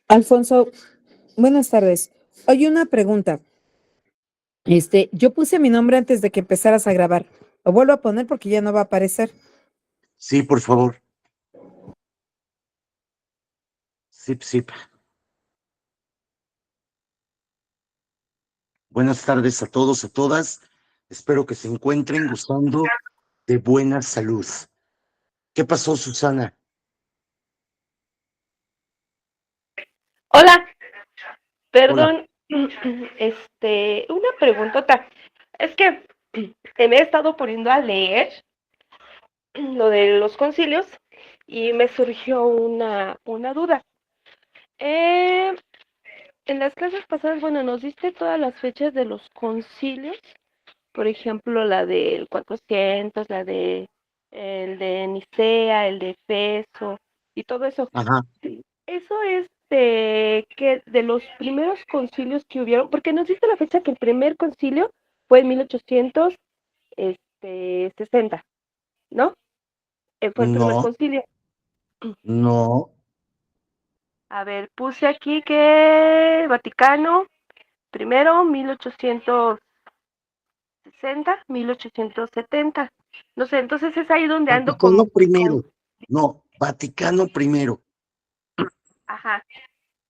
Alfonso, buenas tardes. Oye, una pregunta. Yo puse mi nombre antes de que empezaras a grabar. Lo vuelvo a poner porque ya no va a aparecer. Sí, por favor. Sip, sip. Buenas tardes a todos, a todas. Espero que se encuentren gozando de buena salud. ¿Qué pasó, Susana? Hola, Hola. perdón, una preguntota. Es que me he estado poniendo a leer lo de los concilios y me surgió una duda. Eh, en las clases pasadas, bueno, nos diste todas las fechas de los concilios, por ejemplo, la del 400, la de el de Nicea, el de Efeso y todo eso. Ajá. Eso es de los primeros concilios que hubieron, porque nos diste la fecha que el primer concilio fue en 1860, ¿no? Fue el primer No, concilio. no. A ver, puse aquí que Vaticano, primero 1860, 1870. No sé, entonces es ahí donde ando Vaticano como primero. No, Vaticano primero. ajá.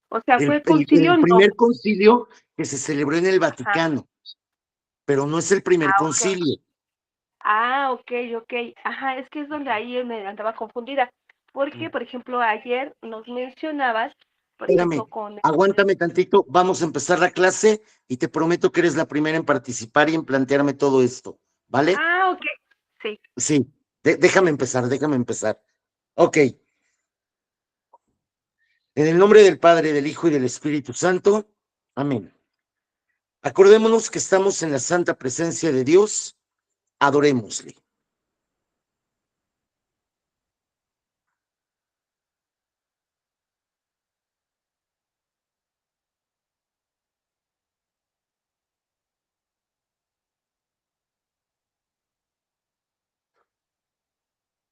O sea, fue El, el el- concilio, el no. primer concilio que se celebró en el Ajá. Vaticano, pero no es el primer Ah, ok. concilio. Ok, ok. Ajá, es que es donde ahí me andaba confundida. Porque, por ejemplo, ayer nos mencionabas, por Espérame, ejemplo, con... aguántame tantito. Vamos a empezar la clase y te prometo que eres la primera en participar y en plantearme todo esto. ¿Vale? Ok. Sí. Sí, déjame empezar, déjame empezar. Ok, en el nombre del Padre, del Hijo y del Espíritu Santo. Amén. Acordémonos que estamos en la santa presencia de Dios. Adorémosle.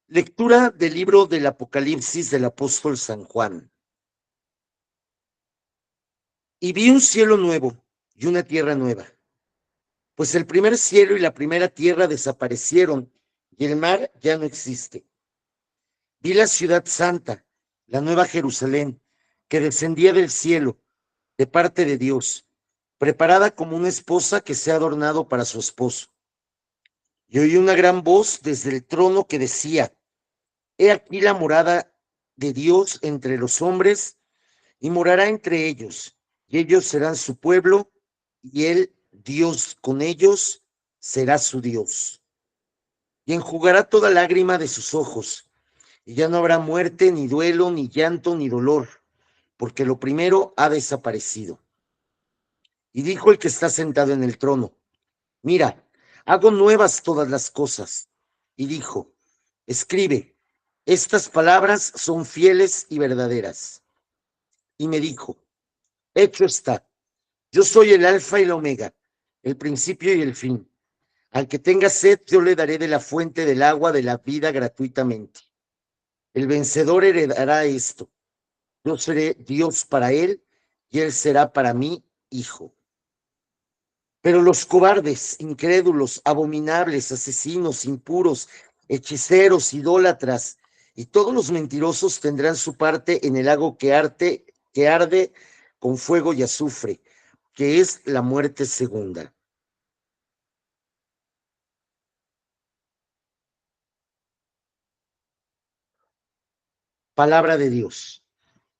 Lectura del libro del Apocalipsis del apóstol San Juan. Y vi un cielo nuevo y una tierra nueva, pues el primer cielo y la primera tierra desaparecieron y el mar ya no existe. Vi la ciudad santa, la nueva Jerusalén, que descendía del cielo, de parte de Dios, preparada como una esposa que se ha adornado para su esposo. Y oí una gran voz desde el trono que decía: He aquí la morada de Dios entre los hombres, y morará entre ellos, y ellos serán su pueblo, y él, Dios con ellos, será su Dios. Y enjugará toda lágrima de sus ojos, y ya no habrá muerte, ni duelo, ni llanto, ni dolor, porque lo primero ha desaparecido. Y dijo el que está sentado en el trono: Mira, hago nuevas todas las cosas. Y dijo: Escribe, estas palabras son fieles y verdaderas. Y me dijo: Hecho está. Yo soy el alfa y la omega, el principio y el fin. Al que tenga sed, yo le daré de la fuente del agua de la vida gratuitamente. El vencedor heredará esto. Yo seré Dios para él y él será para mí hijo. Pero los cobardes, incrédulos, abominables, asesinos, impuros, hechiceros, idólatras y todos los mentirosos tendrán su parte en el lago que arde con fuego y azufre, que es la muerte segunda. Palabra de Dios.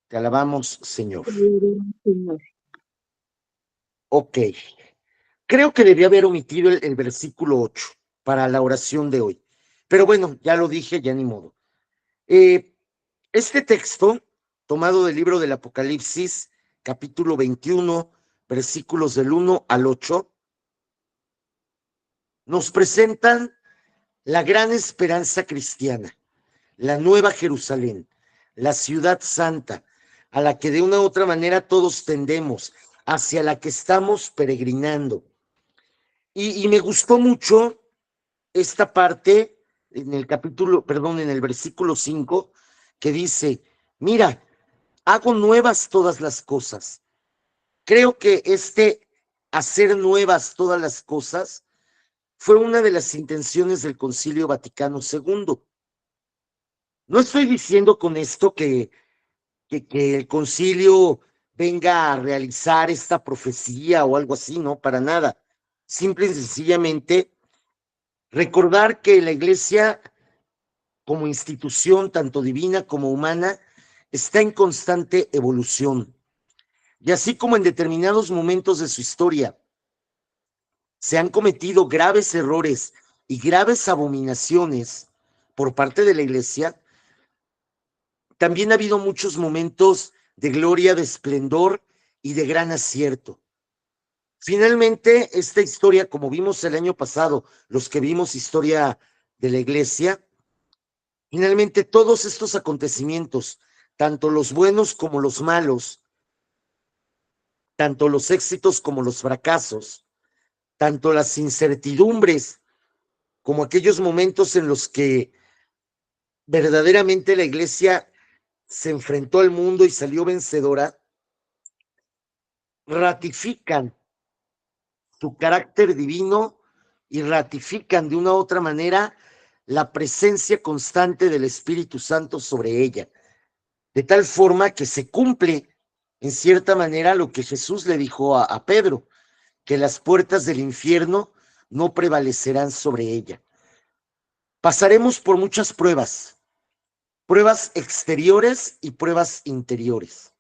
Te alabamos, Señor. Ok. Creo que debía haber omitido el versículo 8 para la oración de hoy. Pero bueno, ya lo dije, ya ni modo. Eh, este texto, tomado del libro del Apocalipsis, capítulo 21, versículos del 1 al 8, nos presentan la gran esperanza cristiana, la nueva Jerusalén, la ciudad santa, a la que de una u otra manera todos tendemos, hacia la que estamos peregrinando. Y me gustó mucho esta parte en el capítulo, perdón, en el versículo 5, que dice: Mira, hago nuevas todas las cosas. Creo que hacer nuevas todas las cosas fue una de las intenciones del Concilio Vaticano II. No estoy diciendo con esto que el concilio venga a realizar esta profecía o algo así, no, para nada. Simple y sencillamente recordar que la Iglesia, como institución tanto divina como humana, está en constante evolución. Y así como en determinados momentos de su historia se han cometido graves errores y graves abominaciones por parte de la Iglesia, también ha habido muchos momentos de gloria, de esplendor y de gran acierto. Finalmente, esta historia, como vimos el año pasado, los que vimos historia de la Iglesia, finalmente todos estos acontecimientos, tanto los buenos como los malos, tanto los éxitos como los fracasos, tanto las incertidumbres como aquellos momentos en los que verdaderamente la Iglesia se enfrentó al mundo y salió vencedora, ratifican su carácter divino y ratifican de una u otra manera la presencia constante del Espíritu Santo sobre ella, de tal forma que se cumple en cierta manera lo que Jesús le dijo a Pedro, que las puertas del infierno no prevalecerán sobre ella. Pasaremos por muchas pruebas, pruebas exteriores y pruebas interiores.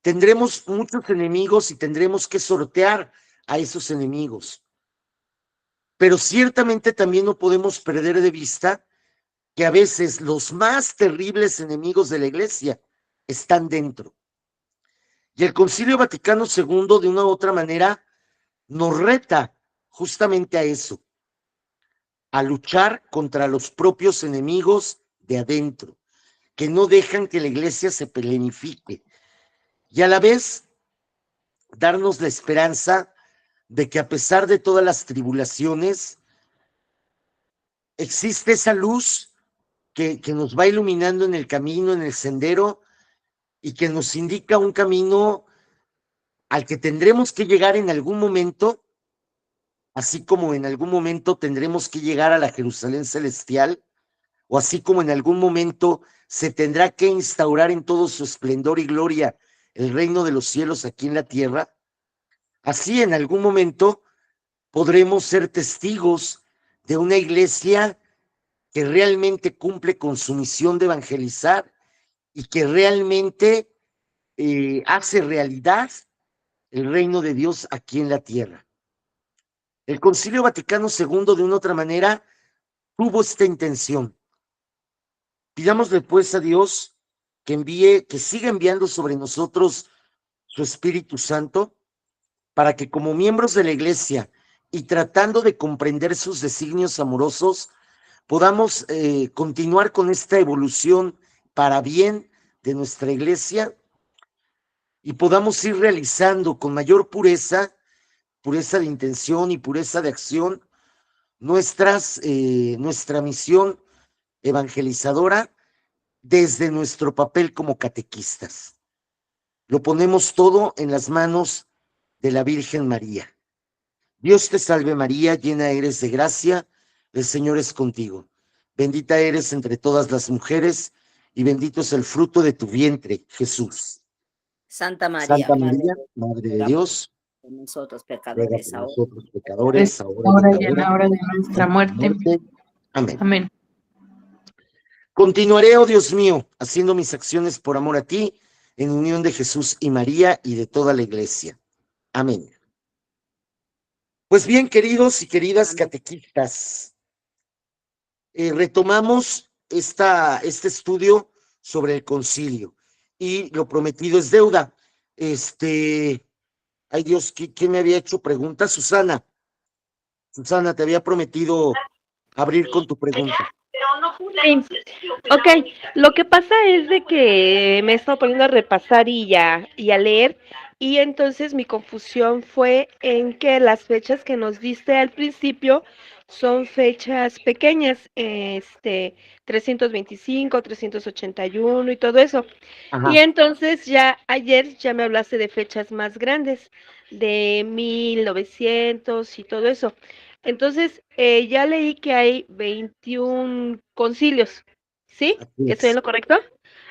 Tendremos muchos enemigos y tendremos que sortear a esos enemigos. Pero ciertamente también no podemos perder de vista que a veces los más terribles enemigos de la Iglesia están dentro. Y el Concilio Vaticano II, de una u otra manera, nos reta justamente a eso, a luchar contra los propios enemigos de adentro, que no dejan que la Iglesia se plenifique. Y a la vez, darnos la esperanza de que a pesar de todas las tribulaciones, existe esa luz que nos va iluminando en el camino, en el sendero, y que nos indica un camino al que tendremos que llegar en algún momento, así como en algún momento tendremos que llegar a la Jerusalén celestial, o así como en algún momento se tendrá que instaurar en todo su esplendor y gloria el reino de los cielos aquí en la tierra. Así en algún momento podremos ser testigos de una iglesia que realmente cumple con su misión de evangelizar y que realmente hace realidad el reino de Dios aquí en la tierra. El Concilio Vaticano II, de una otra manera, tuvo esta intención. Pidámosle pues a Dios que siga enviando sobre nosotros su Espíritu Santo, para que como miembros de la Iglesia y tratando de comprender sus designios amorosos, podamos continuar con esta evolución para bien de nuestra Iglesia y podamos ir realizando con mayor pureza de intención y pureza de acción, nuestra misión evangelizadora desde nuestro papel como catequistas. Lo ponemos todo en las manos de la Virgen María. Dios te salve María, llena eres de gracia, el Señor es contigo. Bendita eres entre todas las mujeres y bendito es el fruto de tu vientre, Jesús. Santa María, Madre de Dios, por nosotros ruega pecadores, por ahora nosotros pecadores, ahora y en la hora de nuestra muerte. Amén. Amén. Continuaré, oh Dios mío, haciendo mis acciones por amor a ti, en unión de Jesús y María y de toda la Iglesia. Amén. Pues bien, queridos y queridas catequistas, retomamos este estudio sobre el concilio y lo prometido es deuda. Ay Dios, ¿quién me había hecho preguntas? Susana, te había prometido abrir con tu pregunta. Sí. Ok, lo que pasa es de que me he estado poniendo a repasar y a leer, y entonces mi confusión fue en que las fechas que nos diste al principio son fechas pequeñas, 325, 381 y todo eso. Y Ajá. entonces ya ayer ya me hablaste de fechas más grandes, de 1900 y todo eso. Entonces, ya leí que hay 21 concilios, ¿sí? Así ¿Estoy en es. lo correcto?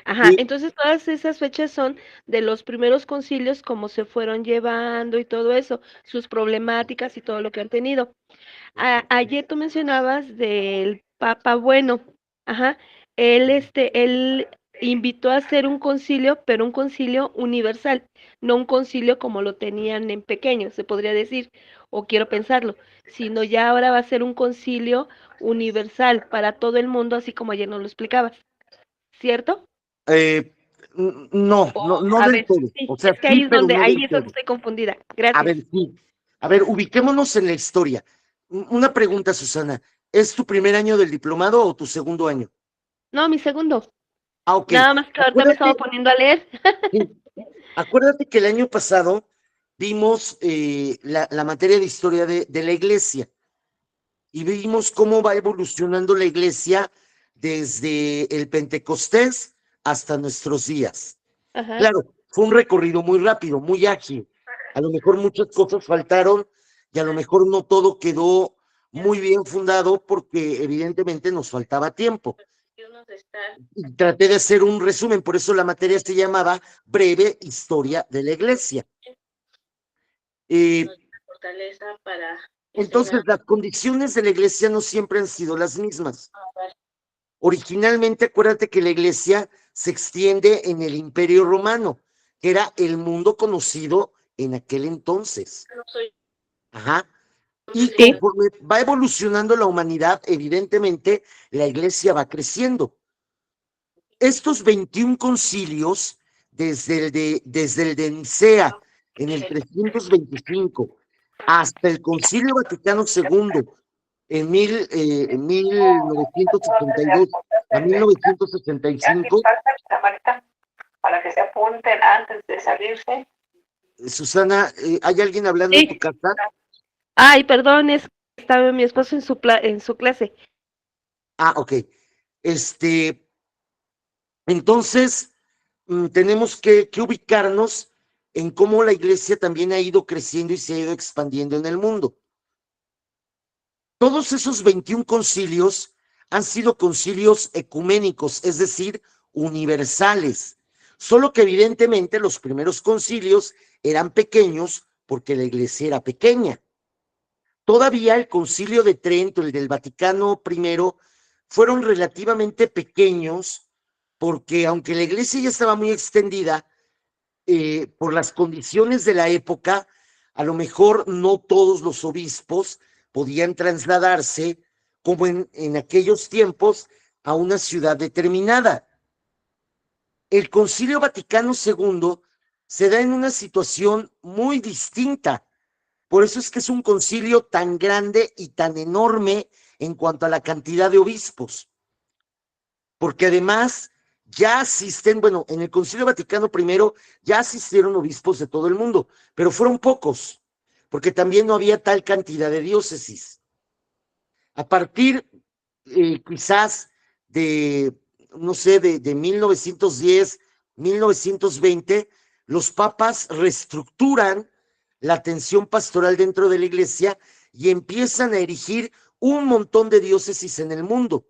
Ajá, Y, entonces todas esas fechas son de los primeros concilios, cómo se fueron llevando y todo eso, sus problemáticas y todo lo que han tenido. Ayer tú mencionabas del Papa Bueno, ajá, él invitó a hacer un concilio, pero un concilio universal, no un concilio como lo tenían en pequeño, se podría decir, o quiero pensarlo, sino ya ahora va a ser un concilio universal para todo el mundo, así como ayer nos lo explicabas, ¿cierto? eh, no, O, no a del ver, todo. sí, O sea, es que sí, ahí es pero donde, no ahí del es donde todo. estoy confundida. A Gracias. ver, sí. A ver, ubiquémonos en la historia. Una pregunta, Susana. ¿Es tu primer año del diplomado o tu segundo año? No, mi segundo. Ah, ok. Nada más que ahorita me estaba Acuérdate, poniendo a leer. sí, acuérdate que el año pasado vimos la materia de historia de la iglesia y vimos cómo va evolucionando la iglesia desde el Pentecostés hasta nuestros días. Ajá. Claro, fue un recorrido muy rápido, muy ágil. A lo mejor muchas cosas faltaron y a lo mejor no todo quedó muy bien fundado porque evidentemente nos faltaba tiempo. Y traté de hacer un resumen, por eso la materia se llamaba Breve Historia de la Iglesia. Eh, entonces, las condiciones de la iglesia no siempre han sido las mismas. Originalmente, acuérdate que la iglesia se extiende en el Imperio Romano, que era el mundo conocido en aquel entonces. Ajá. Y Sí. conforme va evolucionando la humanidad, evidentemente, la iglesia va creciendo. Estos 21 concilios, desde el de Nicea en el 325 hasta el Concilio Vaticano II en 1962 a 1965, Para que se apunten antes de salirse. Susana, ¿hay alguien hablando en tu Sí. casa? Ay, perdón, es que estaba mi esposo en en su clase. Ah, ok. Este, entonces, tenemos que ubicarnos en cómo la iglesia también ha ido creciendo y se ha ido expandiendo en el mundo. Todos esos 21 concilios han sido concilios ecuménicos, es decir, universales. Solo que evidentemente los primeros concilios eran pequeños porque la iglesia era pequeña. Todavía el concilio de Trento, el del Vaticano I, fueron relativamente pequeños porque aunque la iglesia ya estaba muy extendida, por las condiciones de la época, a lo mejor no todos los obispos podían trasladarse, como en aquellos tiempos, a una ciudad determinada. El Concilio Vaticano II se da en una situación muy distinta. Por eso es que es un concilio tan grande y tan enorme en cuanto a la cantidad de obispos. Porque además ya asisten, bueno, en el Concilio Vaticano I ya asistieron obispos de todo el mundo, pero fueron pocos, porque también no había tal cantidad de diócesis. A partir quizás de, no sé, de 1910, 1920, los papas reestructuran la atención pastoral dentro de la iglesia y empiezan a erigir un montón de diócesis en el mundo.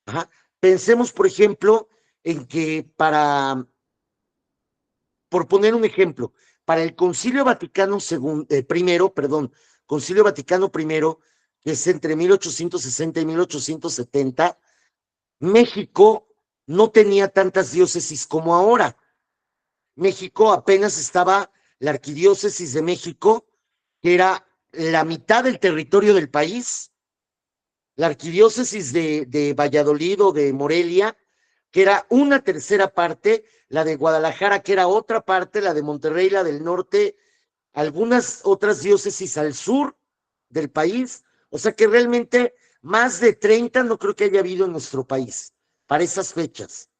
Ajá. Pensemos, por ejemplo, en que por poner un ejemplo, para el Concilio Vaticano primero, perdón, Concilio Vaticano I, que es entre 1860 y 1870, México no tenía tantas diócesis como ahora. México apenas estaba la arquidiócesis de México, que era la mitad del territorio del país, la arquidiócesis de Valladolid o de Morelia, que era una tercera parte, la de Guadalajara, que era otra parte, la de Monterrey, la del norte, algunas otras diócesis al sur del país, o sea que realmente más de 30 no creo que haya habido en nuestro país para esas fechas.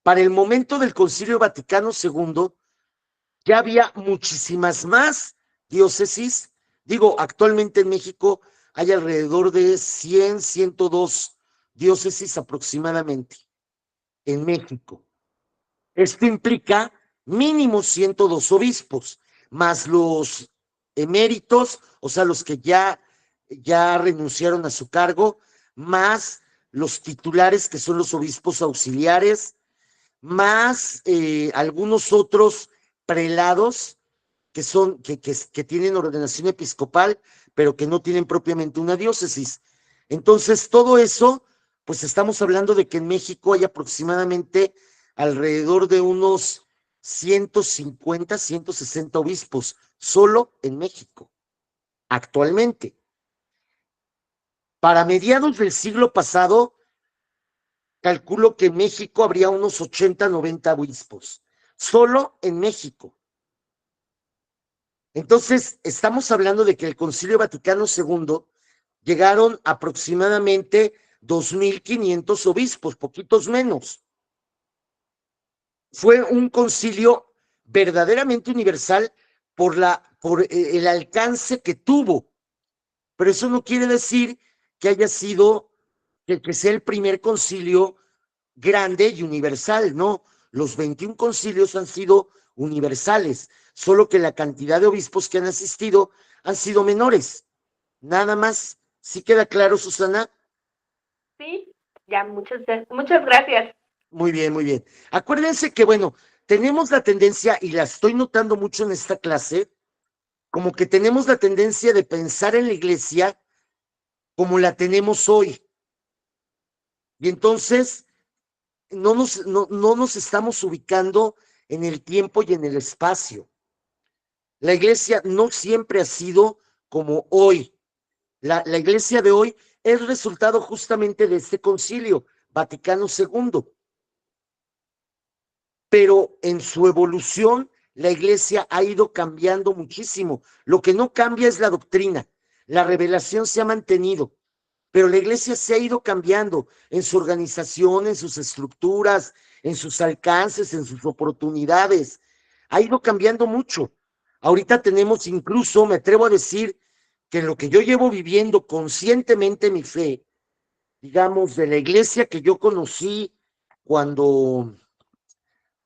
Para el momento del Concilio Vaticano II, ya había muchísimas más diócesis. Digo, actualmente en México hay alrededor de 100, 102 diócesis aproximadamente en México. Esto implica mínimo 102 obispos, más los eméritos, o sea, los que ya renunciaron a su cargo, más los titulares, que son los obispos auxiliares, más algunos otros prelados que son, que tienen ordenación episcopal, pero que no tienen propiamente una diócesis. Entonces, todo eso, pues estamos hablando de que en México hay aproximadamente alrededor de unos 150, 160 obispos, solo en México, actualmente. Para mediados del siglo pasado, calculo que en México habría unos 80, 90 obispos, solo en México. Entonces, estamos hablando de que el Concilio Vaticano II llegaron aproximadamente 2.500 obispos, poquitos menos. Fue un concilio verdaderamente universal por el alcance que tuvo, pero eso no quiere decir que haya sido, que sea el primer concilio grande y universal, no. Los 21 concilios han sido universales, solo que la cantidad de obispos que han asistido han sido menores. Nada más. ¿Sí queda claro, Susana? Sí, ya, muchas gracias. Muy bien, muy bien. Acuérdense que, bueno, tenemos la tendencia, y la estoy notando mucho en esta clase, como que tenemos la tendencia de pensar en la iglesia como la tenemos hoy. Y entonces no nos estamos ubicando en el tiempo y en el espacio. La iglesia no siempre ha sido como hoy. La iglesia de hoy es resultado justamente de este concilio Vaticano II. Pero en su evolución, la iglesia ha ido cambiando muchísimo. Lo que no cambia es la doctrina. La revelación se ha mantenido, pero la iglesia se ha ido cambiando en su organización, en sus estructuras, en sus alcances, en sus oportunidades. Ha ido cambiando mucho. Ahorita tenemos incluso, me atrevo a decir, que en lo que yo llevo viviendo conscientemente mi fe, digamos, de la iglesia que yo conocí cuando,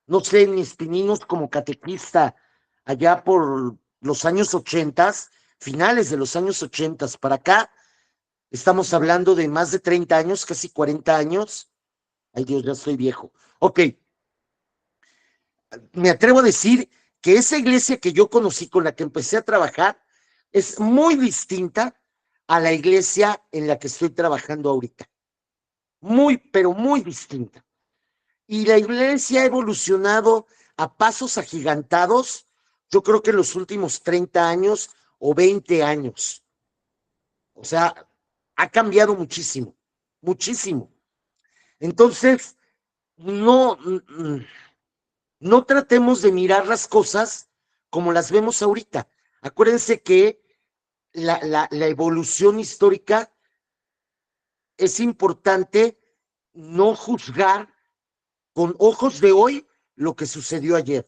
no sé, en mis pininos como catequista, allá por los años 80, finales de los años 80 para acá, estamos hablando de más de 30 años, casi 40 años. Ay Dios, ya soy viejo. Ok, me atrevo a decir que esa iglesia que yo conocí, con la que empecé a trabajar, es muy distinta a la iglesia en la que estoy trabajando ahorita. Muy, pero muy distinta. Y la iglesia ha evolucionado a pasos agigantados, yo creo que en los últimos 30 años o 20 años. O sea, ha cambiado muchísimo, muchísimo. Entonces, no tratemos de mirar las cosas como las vemos ahorita. Acuérdense que la evolución histórica es importante no juzgar con ojos de hoy lo que sucedió ayer.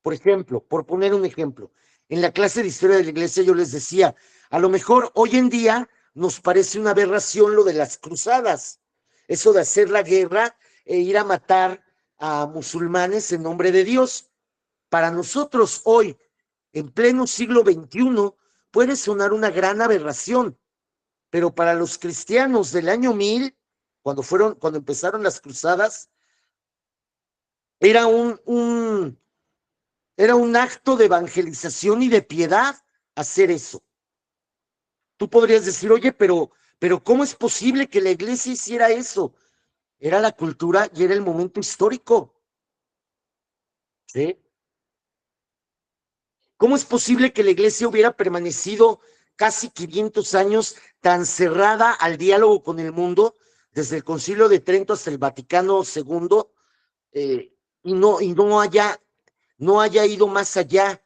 Por ejemplo, por poner un ejemplo, en la clase de historia de la iglesia yo les decía, a lo mejor hoy en día nos parece una aberración lo de las cruzadas, eso de hacer la guerra e ir a matar a musulmanes en nombre de Dios. Para nosotros hoy, en pleno siglo XXI, puede sonar una gran aberración, pero para los cristianos del año 1000, cuando empezaron las cruzadas, era un acto de evangelización y de piedad hacer eso. Tú podrías decir, oye, pero ¿cómo es posible que la iglesia hiciera eso? Era la cultura y era el momento histórico. ¿Sí? ¿Cómo es posible que la iglesia hubiera permanecido casi 500 años tan cerrada al diálogo con el mundo, desde el Concilio de Trento hasta el Vaticano II, y no haya ido más allá?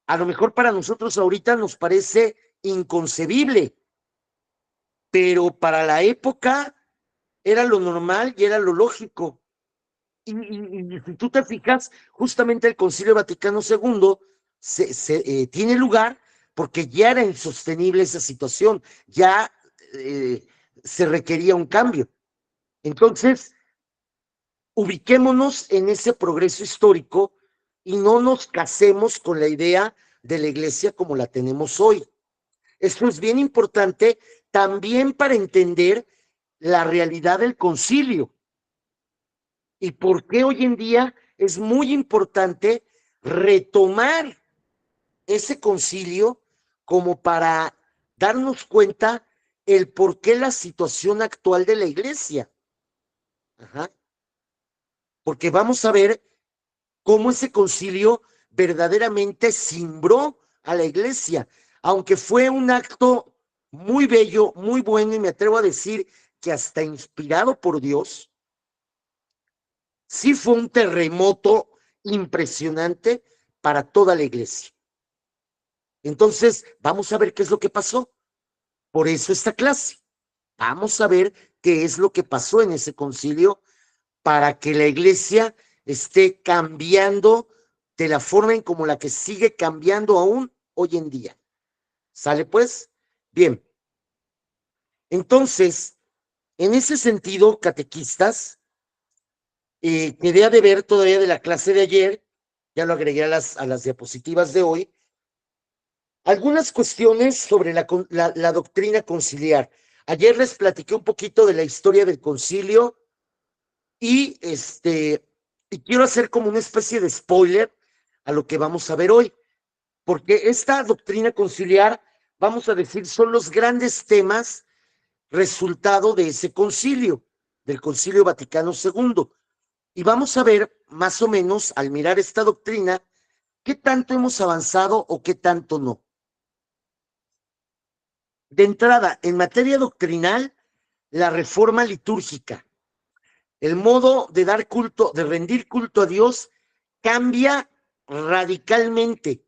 A lo mejor para nosotros ahorita nos parece inconcebible, pero para la época era lo normal y era lo lógico. Y si tú te fijas, justamente el Concilio Vaticano II tiene lugar porque ya era insostenible esa situación, ya se requería un cambio. Entonces, ubiquémonos en ese progreso histórico y no nos casemos con la idea de la iglesia como la tenemos hoy. Esto es bien importante también para entender la realidad del concilio y por qué hoy en día es muy importante retomar ese concilio como para darnos cuenta el por qué la situación actual de la iglesia. Ajá. Porque vamos a ver cómo ese concilio verdaderamente cimbró a la iglesia, aunque fue un acto muy bello, muy bueno, y me atrevo a decir que hasta inspirado por Dios, sí fue un terremoto impresionante para toda la iglesia. Entonces, vamos a ver qué es lo que pasó. Por eso esta clase. Vamos a ver qué es lo que pasó en ese concilio para que la iglesia esté cambiando de la forma en como la que sigue cambiando aún hoy en día. ¿Sale pues? Bien. Entonces, en ese sentido, catequistas, quedé a deber todavía de la clase de ayer, ya lo agregué a las diapositivas de hoy, algunas cuestiones sobre la doctrina conciliar. Ayer les platiqué un poquito de la historia del concilio y quiero hacer como una especie de spoiler a lo que vamos a ver hoy, porque esta doctrina conciliar, vamos a decir, son los grandes temas resultado de ese concilio, del Concilio Vaticano II. Y vamos a ver, más o menos, al mirar esta doctrina, qué tanto hemos avanzado o qué tanto no. De entrada, en materia doctrinal, la reforma litúrgica, el modo de dar culto, de rendir culto a Dios, cambia radicalmente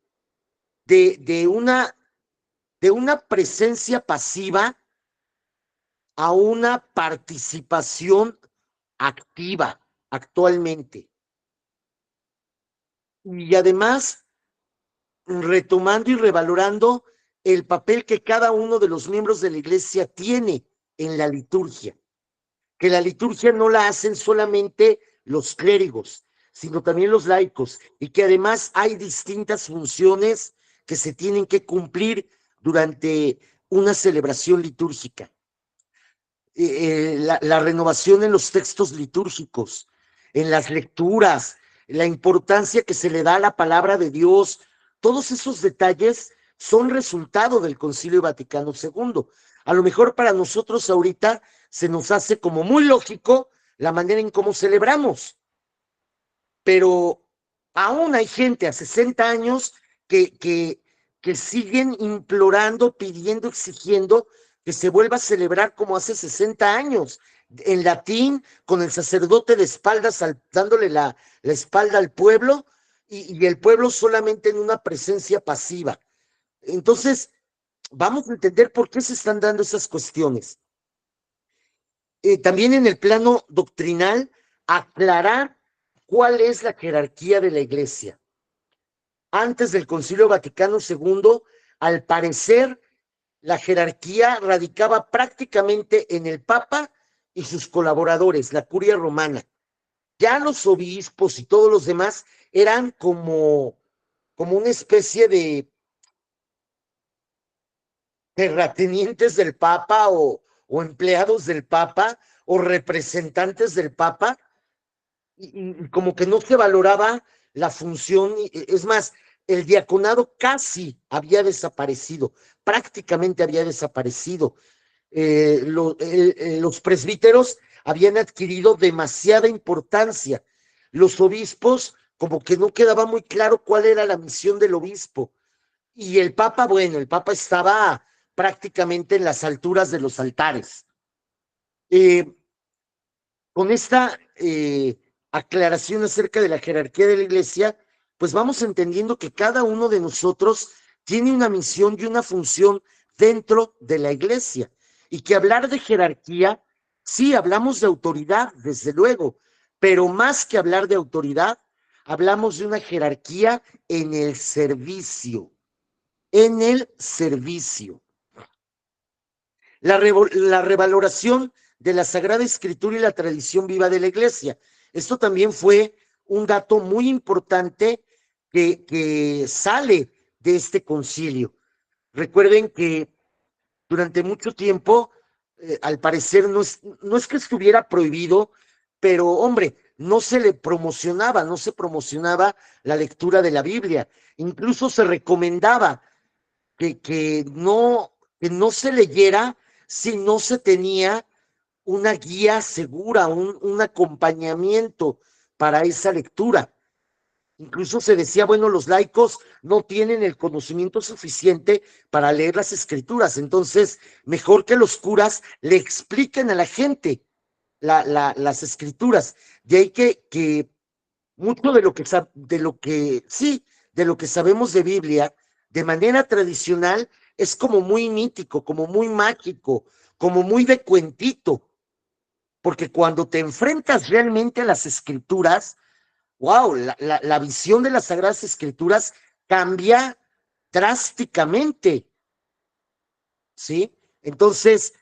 de una presencia pasiva a una participación activa actualmente. Y además, retomando y revalorando el papel que cada uno de los miembros de la iglesia tiene en la liturgia, que la liturgia no la hacen solamente los clérigos, sino también los laicos, y que además hay distintas funciones que se tienen que cumplir durante una celebración litúrgica. La renovación en los textos litúrgicos, en las lecturas, la importancia que se le da a la palabra de Dios, todos esos detalles son resultado del Concilio Vaticano II. A lo mejor para nosotros ahorita se nos hace como muy lógico la manera en cómo celebramos, pero aún hay gente a 60 años que siguen implorando, pidiendo, exigiendo que se vuelva a celebrar como hace 60 años, en latín, con el sacerdote de espaldas, dándole la espalda al pueblo, y el pueblo solamente en una presencia pasiva. Entonces, vamos a entender por qué se están dando esas cuestiones. También en el plano doctrinal, aclarar cuál es la jerarquía de la iglesia. Antes del Concilio Vaticano II, al parecer, la jerarquía radicaba prácticamente en el Papa y sus colaboradores, la curia romana. Ya los obispos y todos los demás eran como una especie de terratenientes del Papa o empleados del Papa o representantes del Papa, y como que no se valoraba la función. Es más, el diaconado casi había desaparecido, prácticamente había desaparecido. Los presbíteros habían adquirido demasiada importancia. Los obispos, como que no quedaba muy claro cuál era la misión del obispo. Y el Papa, bueno, el Papa estaba prácticamente en las alturas de los altares. Con esta aclaración acerca de la jerarquía de la iglesia, pues vamos entendiendo que cada uno de nosotros tiene una misión y una función dentro de la iglesia, y que hablar de jerarquía, sí, hablamos de autoridad, desde luego, pero más que hablar de autoridad, hablamos de una jerarquía en el servicio. en el servicio. La revaloración de la Sagrada Escritura y la tradición viva de la Iglesia. Esto también fue un dato muy importante que sale de este concilio. Recuerden que durante mucho tiempo, al parecer, no es que estuviera prohibido, pero hombre, no se promocionaba la lectura de la Biblia. Incluso se recomendaba que no se leyera si no se tenía una guía segura, un acompañamiento para esa lectura. Incluso se decía, bueno, los laicos no tienen el conocimiento suficiente para leer las escrituras, entonces mejor que los curas le expliquen a la gente las escrituras. De ahí que mucho de lo que sabemos de Biblia, de manera tradicional, es como muy mítico, como muy mágico, como muy de cuentito, porque cuando te enfrentas realmente a las escrituras, wow, la visión de las Sagradas Escrituras cambia drásticamente, ¿sí? Entonces,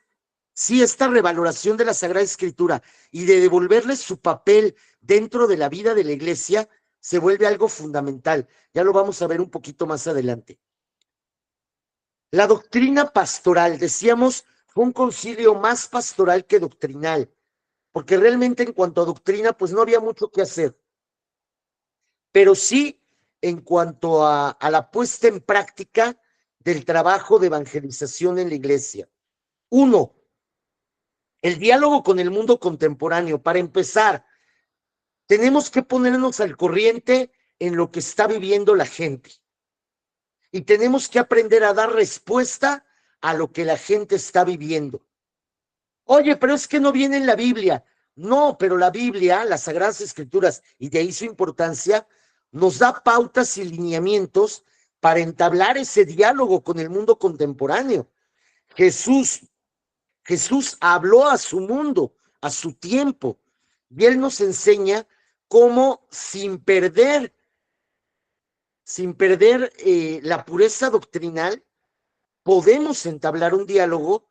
sí, esta revaloración de la Sagrada Escritura y de devolverle su papel dentro de la vida de la Iglesia se vuelve algo fundamental. Ya lo vamos a ver un poquito más adelante. La doctrina pastoral, decíamos, fue un concilio más pastoral que doctrinal, porque realmente en cuanto a doctrina, pues no había mucho que hacer. Pero sí en cuanto a la puesta en práctica del trabajo de evangelización en la Iglesia. Uno, el diálogo con el mundo contemporáneo. Para empezar, tenemos que ponernos al corriente en lo que está viviendo la gente. Y tenemos que aprender a dar respuesta a lo que la gente está viviendo. Oye, pero es que no viene en la Biblia. No, pero la Biblia, las Sagradas Escrituras, y de ahí su importancia, nos da pautas y lineamientos para entablar ese diálogo con el mundo contemporáneo. Jesús habló a su mundo, a su tiempo, y él nos enseña cómo sin perder la pureza doctrinal, podemos entablar un diálogo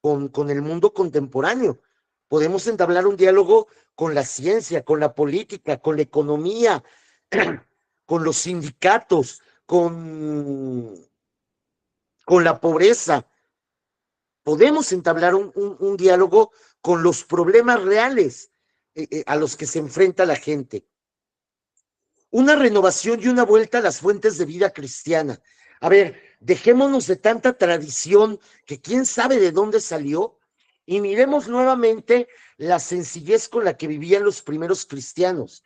con el mundo contemporáneo. Podemos entablar un diálogo con la ciencia, con la política, con la economía, con los sindicatos, con la pobreza. Podemos entablar un diálogo con los problemas reales a los que se enfrenta la gente. Una renovación y una vuelta a las fuentes de vida cristiana. A ver, dejémonos de tanta tradición que quién sabe de dónde salió y miremos nuevamente la sencillez con la que vivían los primeros cristianos.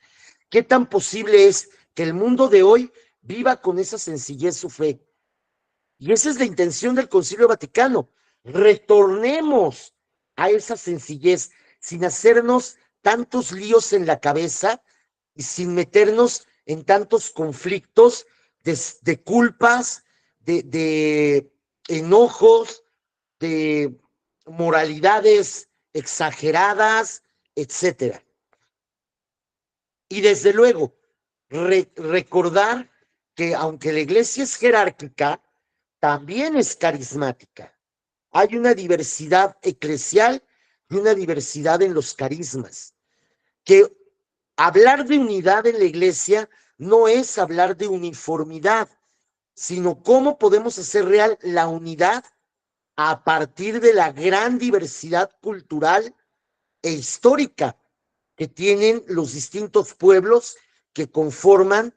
¿Qué tan posible es que el mundo de hoy viva con esa sencillez su fe? Y esa es la intención del Concilio Vaticano. Retornemos a esa sencillez sin hacernos tantos líos en la cabeza y sin meternos en tantos conflictos de culpas, de enojos, de moralidades exageradas, etcétera. Y desde luego, recordar que aunque la Iglesia es jerárquica, también es carismática. Hay una diversidad eclesial y una diversidad en los carismas. Que hablar de unidad en la Iglesia no es hablar de uniformidad, sino cómo podemos hacer real la unidad a partir de la gran diversidad cultural e histórica que tienen los distintos pueblos que conforman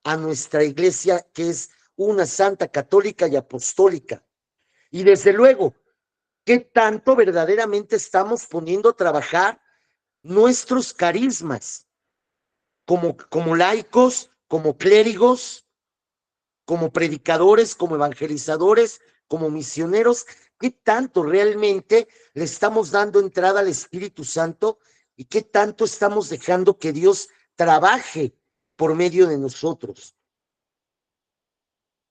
a nuestra Iglesia, que es una santa, católica y apostólica. Y desde luego, ¿qué tanto verdaderamente estamos poniendo a trabajar nuestros carismas como laicos, como clérigos, como predicadores, como evangelizadores, como misioneros? ¿Qué tanto realmente le estamos dando entrada al Espíritu Santo y qué tanto estamos dejando que Dios trabaje por medio de nosotros?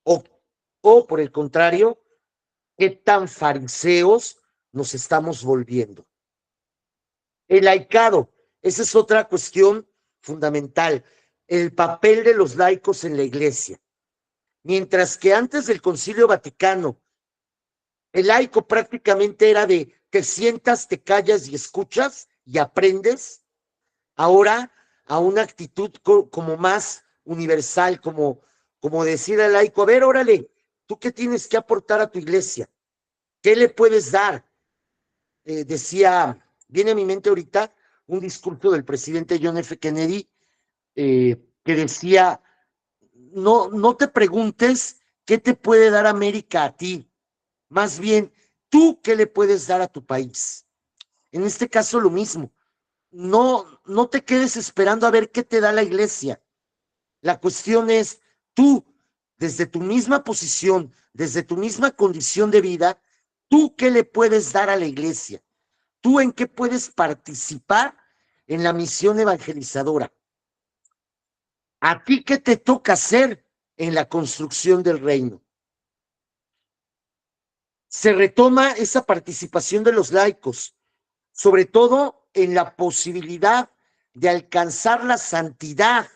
O por el contrario, ¿qué tan fariseos nos estamos volviendo? El laicado, esa es otra cuestión fundamental, el papel de los laicos en la Iglesia. Mientras que antes del Concilio Vaticano, el laico prácticamente era de te sientas, te callas y escuchas y aprendes, ahora a una actitud como más universal, como decir al laico, a ver, órale, ¿tú qué tienes que aportar a tu iglesia? ¿Qué le puedes dar? Viene a mi mente ahorita un discurso del presidente John F. Kennedy que decía, no te preguntes qué te puede dar América a ti, más bien, tú qué le puedes dar a tu país. En este caso lo mismo, no te quedes esperando a ver qué te da la iglesia. La cuestión es, tú, desde tu misma posición, desde tu misma condición de vida, tú qué le puedes dar a la iglesia. ¿Tú en qué puedes participar en la misión evangelizadora? ¿A ti qué te toca hacer en la construcción del reino? Se retoma esa participación de los laicos, sobre todo en la posibilidad de alcanzar la santidad,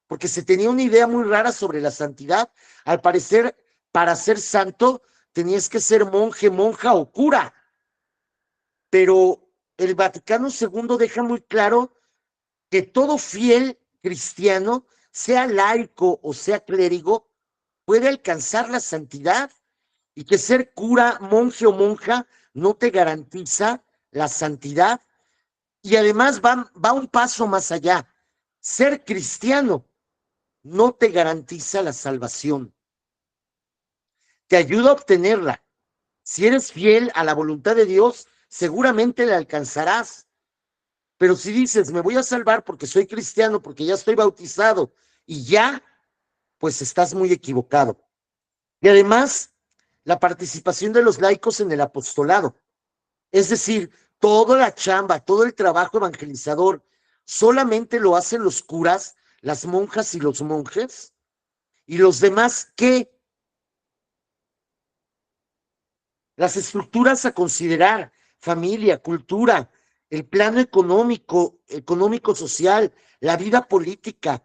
porque se tenía una idea muy rara sobre la santidad. Al parecer, para ser santo, tenías que ser monje, monja o cura. Pero el Vaticano II deja muy claro que todo fiel cristiano, sea laico o sea clérigo, puede alcanzar la santidad y que ser cura, monje o monja no te garantiza la santidad. Y además va un paso más allá. Ser cristiano no te garantiza la salvación. Te ayuda a obtenerla. Si eres fiel a la voluntad de Dios, seguramente la alcanzarás. Pero si dices, me voy a salvar porque soy cristiano, porque ya estoy bautizado y ya, pues estás muy equivocado. Y además, la participación de los laicos en el apostolado. Es decir, toda la chamba, todo el trabajo evangelizador, solamente lo hacen los curas, las monjas y los monjes. ¿Y los demás qué? Las estructuras a considerar, familia, cultura, el plano económico-social, la vida política,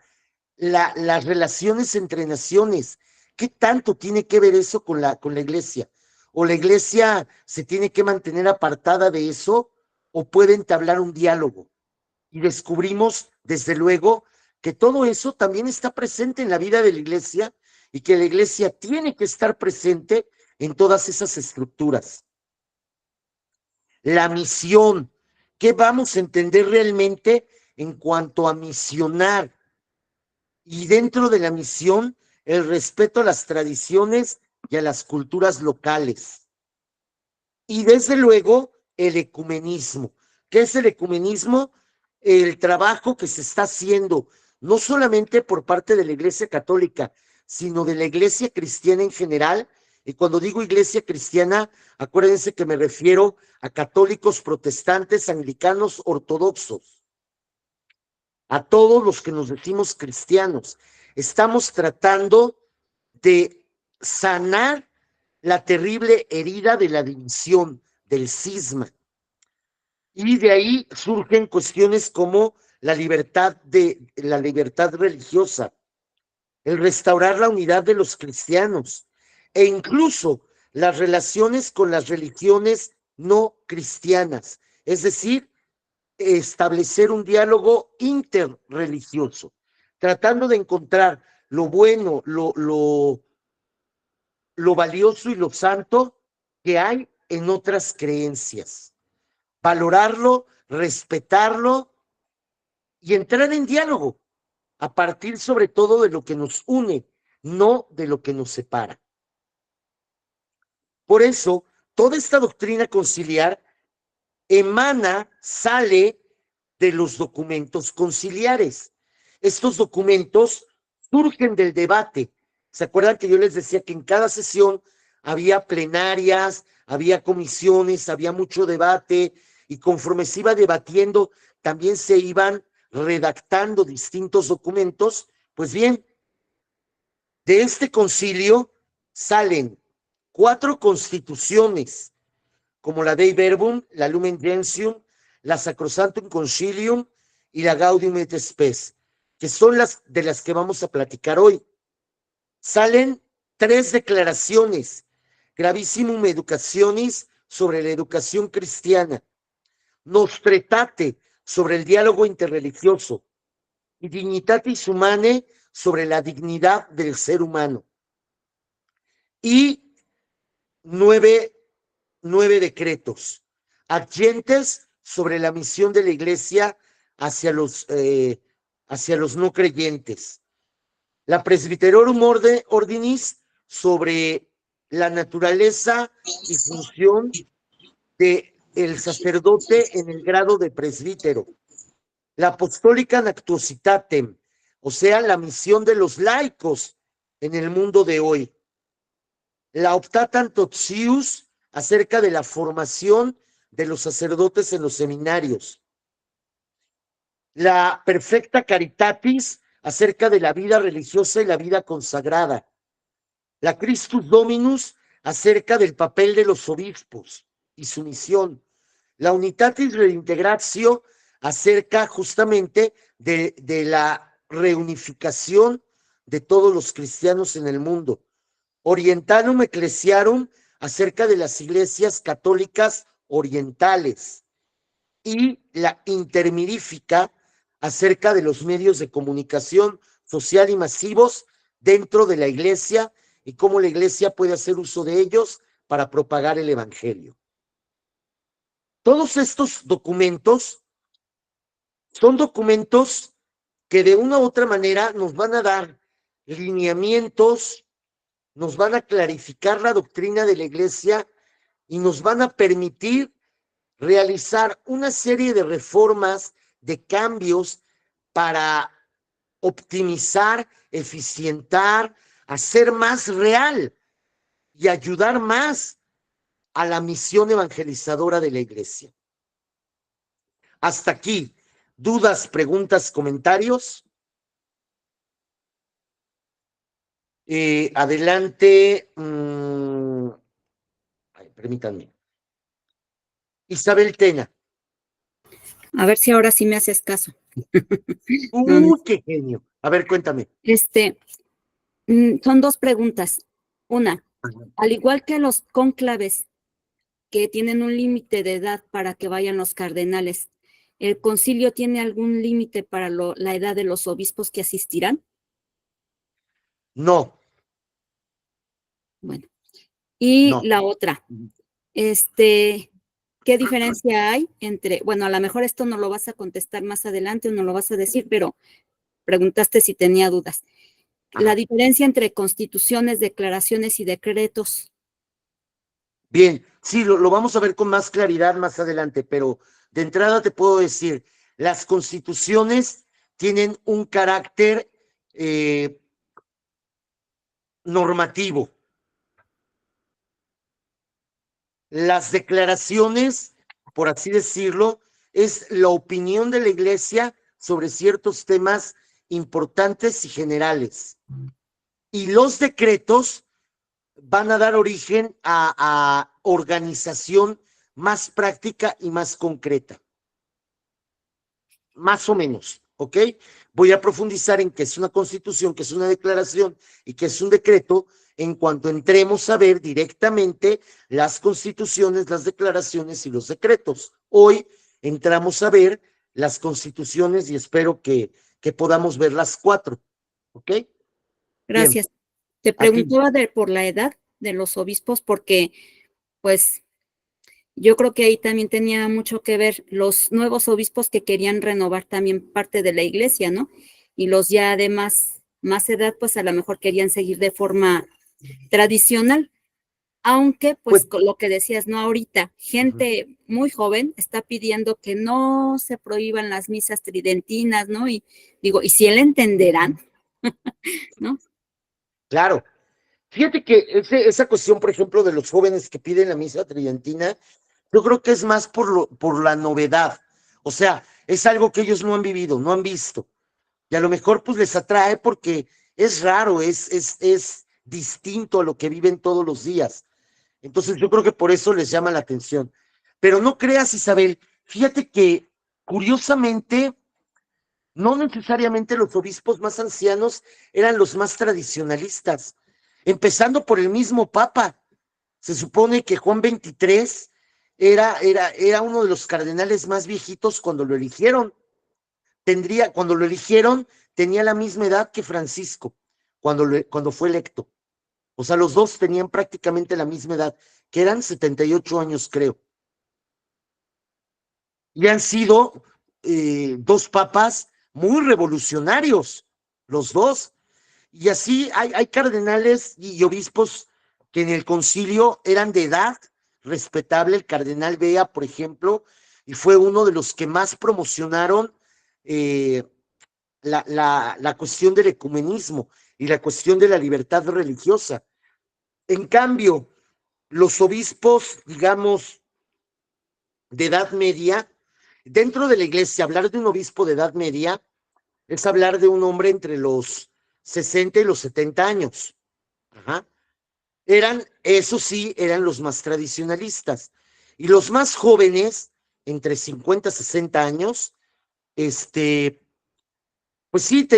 las relaciones entre naciones. ¿Qué tanto tiene que ver eso con la iglesia? ¿O la iglesia se tiene que mantener apartada de eso o puede entablar un diálogo? Y descubrimos, desde luego, que todo eso también está presente en la vida de la iglesia y que la iglesia tiene que estar presente en todas esas estructuras. La misión, ¿qué vamos a entender realmente en cuanto a misionar? Y dentro de la misión, el respeto a las tradiciones y a las culturas locales. Y desde luego, el ecumenismo. ¿Qué es el ecumenismo? El trabajo que se está haciendo, no solamente por parte de la Iglesia Católica, sino de la Iglesia Cristiana en general. Y cuando digo Iglesia Cristiana, acuérdense que me refiero a católicos, protestantes, anglicanos, ortodoxos, a todos los que nos decimos cristianos. Estamos tratando de sanar la terrible herida de la división, del cisma. Y de ahí surgen cuestiones como la libertad religiosa, el restaurar la unidad de los cristianos e incluso las relaciones con las religiones no cristianas, es decir, establecer un diálogo interreligioso, tratando de encontrar lo bueno, lo valioso y lo santo que hay en otras creencias. Valorarlo, respetarlo y entrar en diálogo a partir sobre todo de lo que nos une, no de lo que nos separa. Por eso, toda esta doctrina conciliar sale de los documentos conciliares. Estos documentos surgen del debate. ¿Se acuerdan que yo les decía que en cada sesión había plenarias, había comisiones, había mucho debate y conforme se iba debatiendo también se iban redactando distintos documentos? Pues bien, de este concilio salen 4 constituciones, como la Dei Verbum, la Lumen Gentium, la Sacrosanctum Concilium y la Gaudium et Spes, que son las de las que vamos a platicar hoy. salen 3 declaraciones, Gravissimum Educationis sobre la educación cristiana, Nostretate sobre el diálogo interreligioso y Dignitatis Humanae sobre la dignidad del ser humano. Y 9 decretos, adyentes sobre la misión de la iglesia hacia los no creyentes. La Presbyterorum Ordinis sobre la naturaleza y función de el sacerdote en el grado de presbítero. La Apostólica Nactuositatem, o sea, la misión de los laicos en el mundo de hoy. La Optatam Totius, acerca de la formación de los sacerdotes en los seminarios. La Perfecta Caritatis, acerca de la vida religiosa y la vida consagrada. La Christus Dominus, acerca del papel de los obispos y su misión. La Unitatis Reintegratio, acerca justamente de la reunificación de todos los cristianos en el mundo. Orientalum Ecclesiarum, acerca de las iglesias católicas orientales. Y la Intermirífica, acerca de los medios de comunicación social y masivos dentro de la iglesia y cómo la iglesia puede hacer uso de ellos para propagar el evangelio. Todos estos documentos son documentos que de una u otra manera nos van a dar lineamientos, nos van a clarificar la doctrina de la iglesia y nos van a permitir realizar una serie de reformas, de cambios para optimizar, eficientar, hacer más real y ayudar más a la misión evangelizadora de la iglesia. Hasta aquí, dudas, preguntas, comentarios. Adelante. Permítanme. Isabel Tena. A ver si ahora sí me haces caso. Qué genio. A ver, cuéntame. Son 2 preguntas. Una, al igual que los cónclaves que tienen un límite de edad para que vayan los cardenales, ¿el concilio tiene algún límite para la edad de los obispos que asistirán? No. Bueno. Y No. la otra, ¿qué diferencia hay entre, bueno, a lo mejor esto no lo vas a contestar más adelante o no lo vas a decir, pero preguntaste si tenía dudas. La diferencia entre constituciones, declaraciones y decretos. Bien, sí, lo vamos a ver con más claridad más adelante, pero de entrada te puedo decir, las constituciones tienen un carácter normativo. Las declaraciones, por así decirlo, es la opinión de la iglesia sobre ciertos temas importantes y generales. Y los decretos van a dar origen a organización más práctica y más concreta. Más o menos, ¿ok? Voy a profundizar en qué es una constitución, qué es una declaración y qué es un decreto en cuanto entremos a ver directamente las constituciones, las declaraciones y los decretos. Hoy entramos a ver las constituciones y espero que podamos ver las 4, ¿ok? Gracias. Bien. Te preguntaba por la edad de los obispos porque, pues, yo creo que ahí también tenía mucho que ver los nuevos obispos que querían renovar también parte de la iglesia, ¿no? Y los ya de más edad, pues a lo mejor querían seguir de forma tradicional, aunque pues lo que decías, ¿no? Ahorita, gente muy joven está pidiendo que no se prohíban las misas tridentinas, ¿no? Y digo, ¿y si él entenderán? ¿No? Claro. Fíjate que esa cuestión, por ejemplo, de los jóvenes que piden la misa tridentina, yo creo que es más por la novedad. O sea, es algo que ellos no han vivido, no han visto. Y a lo mejor pues les atrae porque es raro, es distinto a lo que viven todos los días. Entonces yo creo que por eso les llama la atención. Pero no creas, Isabel, fíjate que curiosamente No necesariamente los obispos más ancianos eran los más tradicionalistas, empezando por el mismo Papa. Se supone que Juan XXIII era uno de los cardenales más viejitos cuando lo eligieron. Cuando lo eligieron, tenía la misma edad que Francisco, cuando fue electo. O sea, los dos tenían prácticamente la misma edad, que eran 78 años, creo. Y han sido dos papas muy revolucionarios, los dos. Y así hay cardenales y obispos que en el concilio eran de edad respetable. El cardenal Bea, por ejemplo, y fue uno de los que más promocionaron la cuestión del ecumenismo y la cuestión de la libertad religiosa. En cambio, los obispos, digamos, de edad media, dentro de la iglesia, hablar de un obispo de edad media es hablar de un hombre entre los 60 y los 70 años. Ajá. Eso sí, eran los más tradicionalistas. Y los más jóvenes, entre 50 y 60 años, pues sí,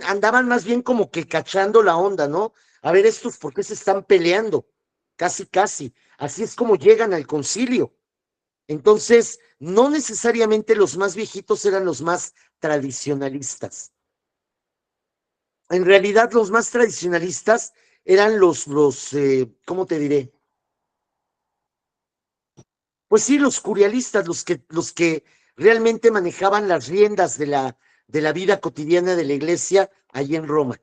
andaban más bien como que cachando la onda, ¿no? A ver, estos, ¿por qué se están peleando? Casi, casi. Así es como llegan al concilio. Entonces, no necesariamente los más viejitos eran los más tradicionalistas. En realidad, los más tradicionalistas eran ¿cómo te diré? Pues sí, los curialistas, los que realmente manejaban las riendas de la vida cotidiana de la iglesia allí en Roma.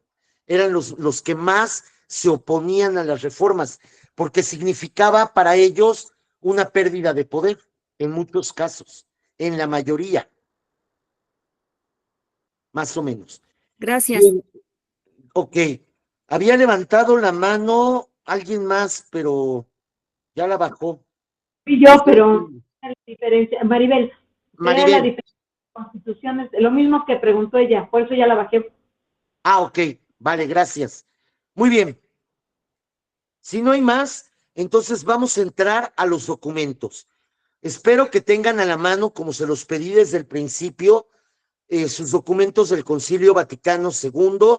Eran los que más se oponían a las reformas, porque significaba para ellos una pérdida de poder, en muchos casos, en la mayoría, más o menos. Gracias. Bien, ok. Había levantado la mano alguien más, pero ya la bajó. Y yo, pero la diferencia, Maribel, era la Maribel. diferencia de constituciones, lo mismo que preguntó ella, por eso ya la bajé. Ok, vale, gracias. Muy bien. Si no hay más, entonces vamos a entrar a los documentos. Espero que tengan a la mano, como se los pedí desde el principio, sus documentos del Concilio Vaticano II,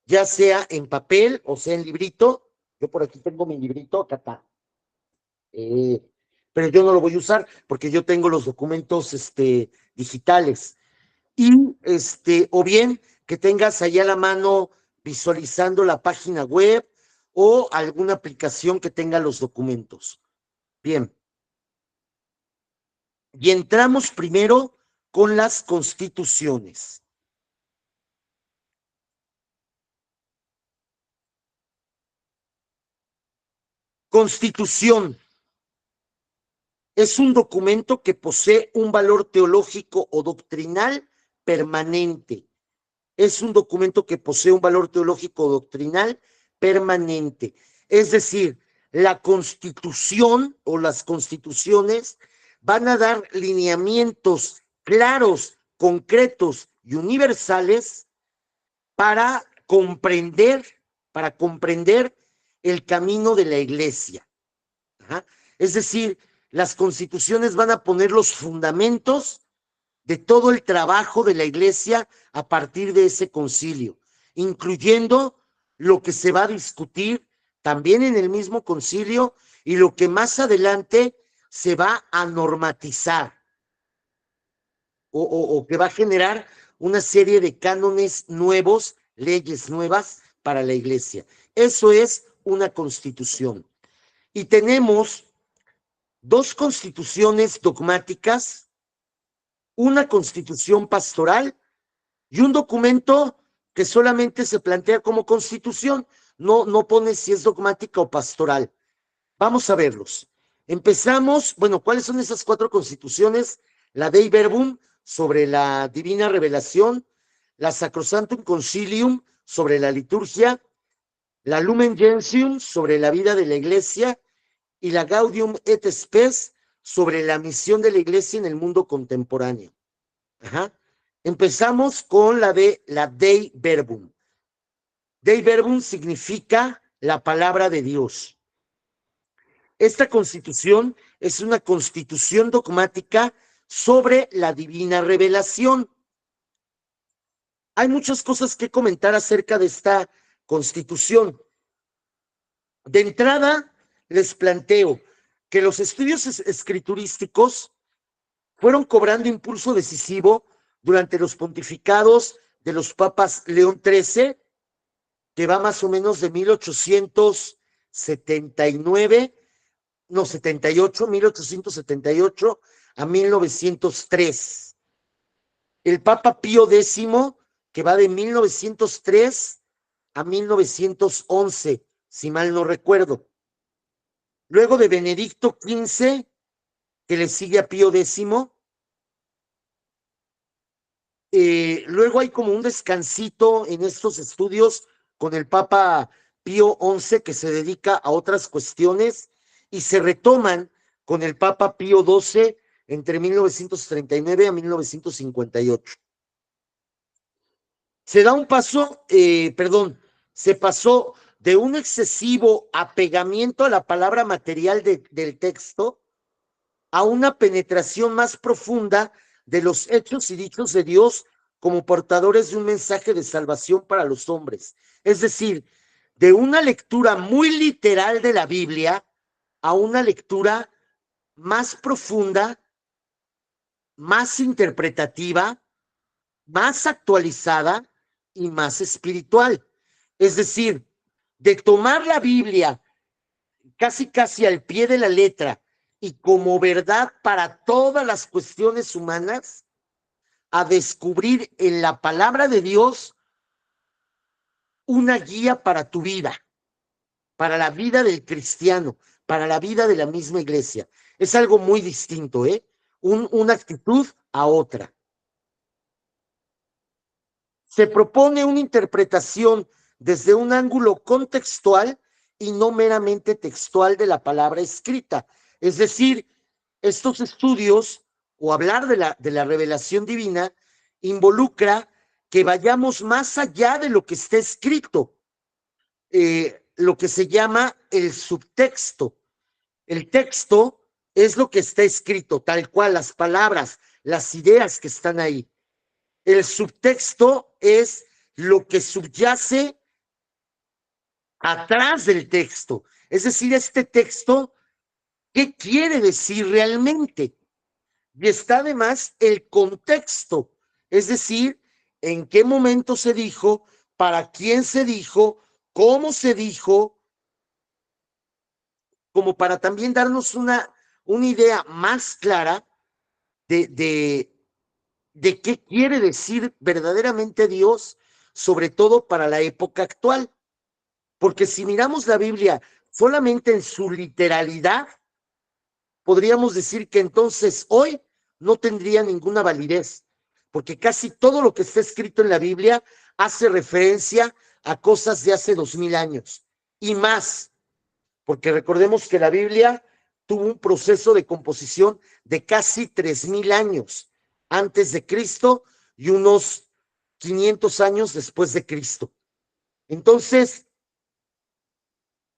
ya sea en papel o sea en librito. Yo por aquí tengo mi librito, acá está. Pero yo no lo voy a usar porque yo tengo los documentos digitales. Y o bien que tengas allá a la mano visualizando la página web o alguna aplicación que tenga los documentos. Bien. Y entramos primero con las constituciones. Constitución es un documento que posee un valor teológico o doctrinal permanente. Es un documento que posee un valor teológico o doctrinal permanente. Es decir, la Constitución o las constituciones van a dar lineamientos claros, concretos y universales para comprender el camino de la iglesia. Ajá. Es decir, las constituciones van a poner los fundamentos de todo el trabajo de la iglesia a partir de ese concilio, incluyendo lo que se va a discutir también en el mismo concilio y lo que más adelante se va a normatizar o que va a generar una serie de cánones nuevos, leyes nuevas para la iglesia. Eso es una constitución. Y tenemos dos constituciones dogmáticas, una constitución pastoral y un documento que solamente se plantea como constitución, no pone si es dogmática o pastoral. Vamos a verlos. Empezamos, bueno, ¿cuáles son esas cuatro constituciones? La Dei Verbum, sobre la divina revelación, la Sacrosanctum Concilium, sobre la liturgia, la Lumen Gentium, sobre la vida de la iglesia, y la Gaudium et Spes, sobre la misión de la iglesia en el mundo contemporáneo. Ajá. Empezamos con la Dei Verbum. Dei Verbum significa la palabra de Dios. Esta constitución es una constitución dogmática sobre la divina revelación. Hay muchas cosas que comentar acerca de esta Constitución. De entrada, les planteo que los estudios escriturísticos fueron cobrando impulso decisivo durante los pontificados de los papas León XIII, que va más o menos de 1878 a 1903. El Papa Pío X, que va de 1903 a 1911, si mal no recuerdo. Luego de Benedicto XV, que le sigue a Pío X. Luego hay como un descansito en estos estudios con el Papa Pío XI, que se dedica a otras cuestiones, y se retoman con el Papa Pío XII entre 1939 a 1958. Se da un paso, se pasó de un excesivo apegamiento a la palabra material del texto a una penetración más profunda de los hechos y dichos de Dios como portadores de un mensaje de salvación para los hombres. Es decir, de una lectura muy literal de la Biblia a una lectura más profunda, más interpretativa, más actualizada y más espiritual. Es decir, de tomar la Biblia casi al pie de la letra y como verdad para todas las cuestiones humanas, a descubrir en la palabra de Dios una guía para tu vida, para la vida del cristiano, para la vida de la misma iglesia. Es algo muy distinto, una actitud a otra. Se propone una interpretación desde un ángulo contextual y no meramente textual de la palabra escrita. Es decir, estos estudios o hablar de la revelación divina involucra que vayamos más allá de lo que está escrito, lo que se llama el subtexto. El texto es lo que está escrito, tal cual, las palabras, las ideas que están ahí. El subtexto es lo que subyace atrás del texto. Es decir, este texto, ¿qué quiere decir realmente? Y está además el contexto, es decir, en qué momento se dijo, para quién se dijo, cómo se dijo, como para también darnos una idea más clara de qué quiere decir verdaderamente Dios, sobre todo para la época actual. Porque si miramos la Biblia solamente en su literalidad, podríamos decir que entonces hoy no tendría ninguna validez, porque casi todo lo que está escrito en la Biblia hace referencia a cosas de hace 2000 años y más, porque recordemos que la Biblia tuvo un proceso de composición de casi 3000 años antes de Cristo y unos 500 años después de Cristo. Entonces,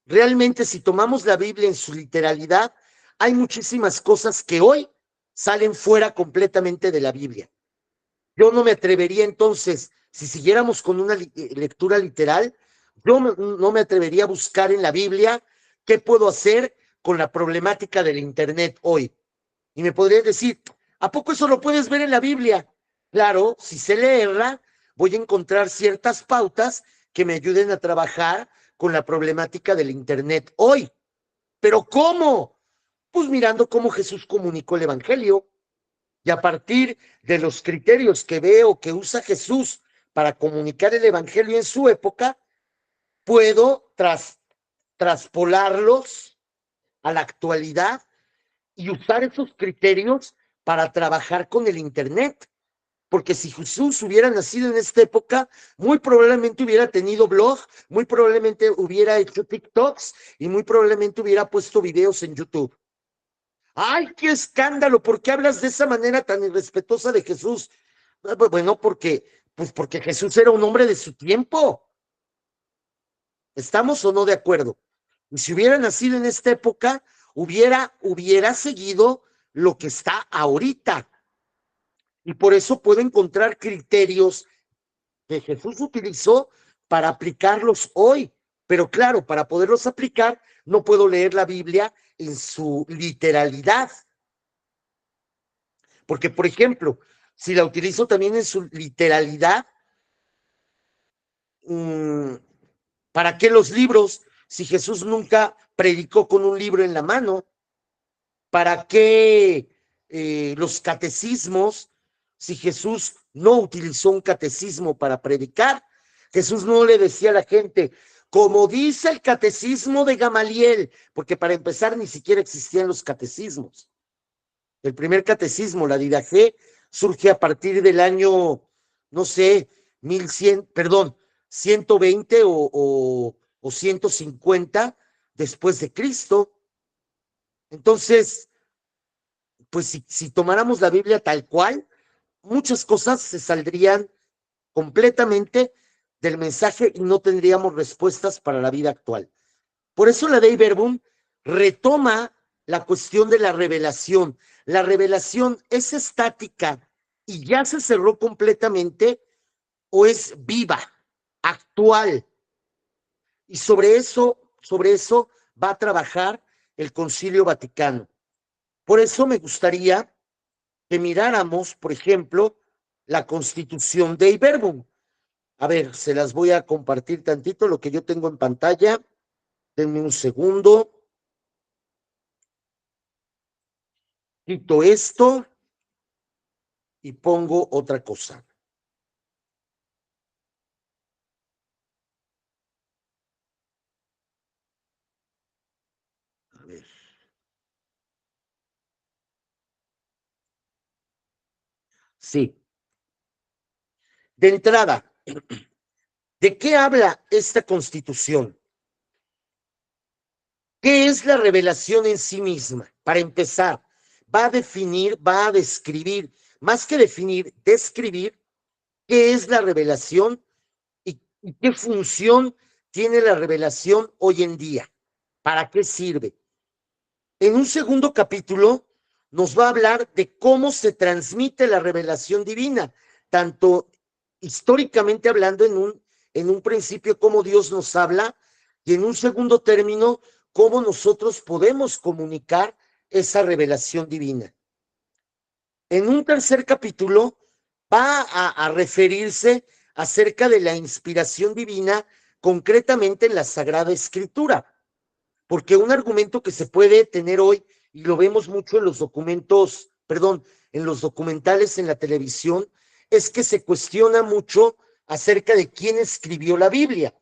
realmente si tomamos la Biblia en su literalidad, hay muchísimas cosas que hoy salen fuera completamente de la Biblia. Yo no me atrevería entonces, si siguiéramos con una lectura literal, yo no me atrevería a buscar en la Biblia qué puedo hacer con la problemática del Internet hoy. Y me podrían decir, ¿a poco eso lo puedes ver en la Biblia? Claro, si sé leerla, voy a encontrar ciertas pautas que me ayuden a trabajar con la problemática del Internet hoy. ¿Pero cómo? Pues mirando cómo Jesús comunicó el Evangelio. Y a partir de los criterios que veo que usa Jesús para comunicar el Evangelio en su época, puedo traspolarlos a la actualidad y usar esos criterios para trabajar con el Internet. Porque si Jesús hubiera nacido en esta época, muy probablemente hubiera tenido blog, muy probablemente hubiera hecho TikToks y muy probablemente hubiera puesto videos en YouTube. ¡Ay, qué escándalo! ¿Por qué hablas de esa manera tan irrespetuosa de Jesús? Bueno, porque Jesús era un hombre de su tiempo. ¿Estamos o no de acuerdo? Y si hubiera nacido en esta época, hubiera seguido lo que está ahorita. Y por eso puedo encontrar criterios que Jesús utilizó para aplicarlos hoy. Pero claro, para poderlos aplicar, no puedo leer la Biblia en su literalidad. Porque, por ejemplo, si la utilizo también en su literalidad, ¿para qué los libros si Jesús nunca predicó con un libro en la mano? ¿Para qué los catecismos si Jesús no utilizó un catecismo para predicar? Jesús no le decía a la gente, como dice el catecismo de Gamaliel, porque para empezar ni siquiera existían los catecismos. El primer catecismo, la Didaché, surge a partir del año, no sé, 120 o 150 después de Cristo. Entonces, pues si tomáramos la Biblia tal cual, muchas cosas se saldrían completamente del mensaje y no tendríamos respuestas para la vida actual. Por eso la Dei Verbum retoma la cuestión de la revelación. La revelación es estática y ya se cerró completamente o es viva, actual. Y sobre eso va a trabajar el Concilio Vaticano. Por eso me gustaría que miráramos, por ejemplo, la Constitución Dei Verbum. A ver, se las voy a compartir tantito, lo que yo tengo en pantalla. Denme un segundo. Quito esto y pongo otra cosa. A ver. Sí. De entrada, ¿de qué habla esta Constitución? ¿Qué es la revelación en sí misma? Para empezar, va a definir, va a describir, más que definir, describir qué es la revelación y qué función tiene la revelación hoy en día. ¿Para qué sirve? En un segundo capítulo nos va a hablar de cómo se transmite la revelación divina, tanto históricamente hablando en un principio cómo Dios nos habla y en un segundo término cómo nosotros podemos comunicar esa revelación divina. En un tercer capítulo va a referirse acerca de la inspiración divina, concretamente en la Sagrada Escritura, porque un argumento que se puede tener hoy, y lo vemos mucho en los documentos, perdón, en los documentales en la televisión, es que se cuestiona mucho acerca de quién escribió la Biblia,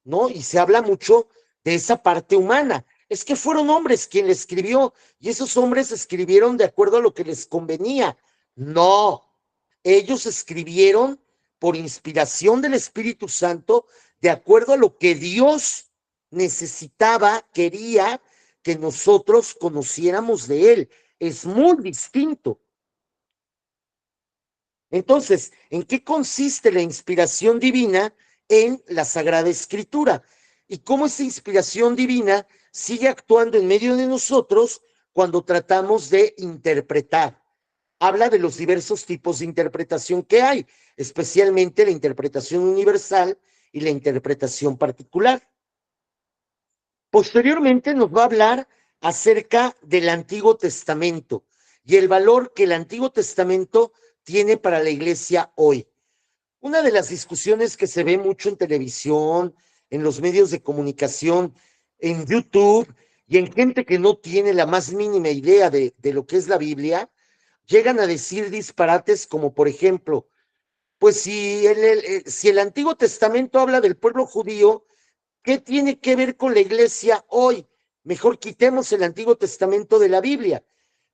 ¿no? Y se habla mucho de esa parte humana. Es que fueron hombres quien la escribió y esos hombres escribieron de acuerdo a lo que les convenía. No, ellos escribieron por inspiración del Espíritu Santo de acuerdo a lo que Dios necesitaba, quería que nosotros conociéramos de él. Es muy distinto. Entonces, ¿en qué consiste la inspiración divina en la Sagrada Escritura? Y cómo esa inspiración divina sigue actuando en medio de nosotros cuando tratamos de interpretar. Habla de los diversos tipos de interpretación que hay, especialmente la interpretación universal y la interpretación particular. Posteriormente nos va a hablar acerca del Antiguo Testamento y el valor que el Antiguo Testamento tiene para la iglesia hoy. Una de las discusiones que se ve mucho en televisión, en los medios de comunicación, en YouTube y en gente que no tiene la más mínima idea de lo que es la Biblia, llegan a decir disparates como, por ejemplo, pues si el Antiguo Testamento habla del pueblo judío, ¿qué tiene que ver con la iglesia hoy? Mejor quitemos el Antiguo Testamento de la Biblia.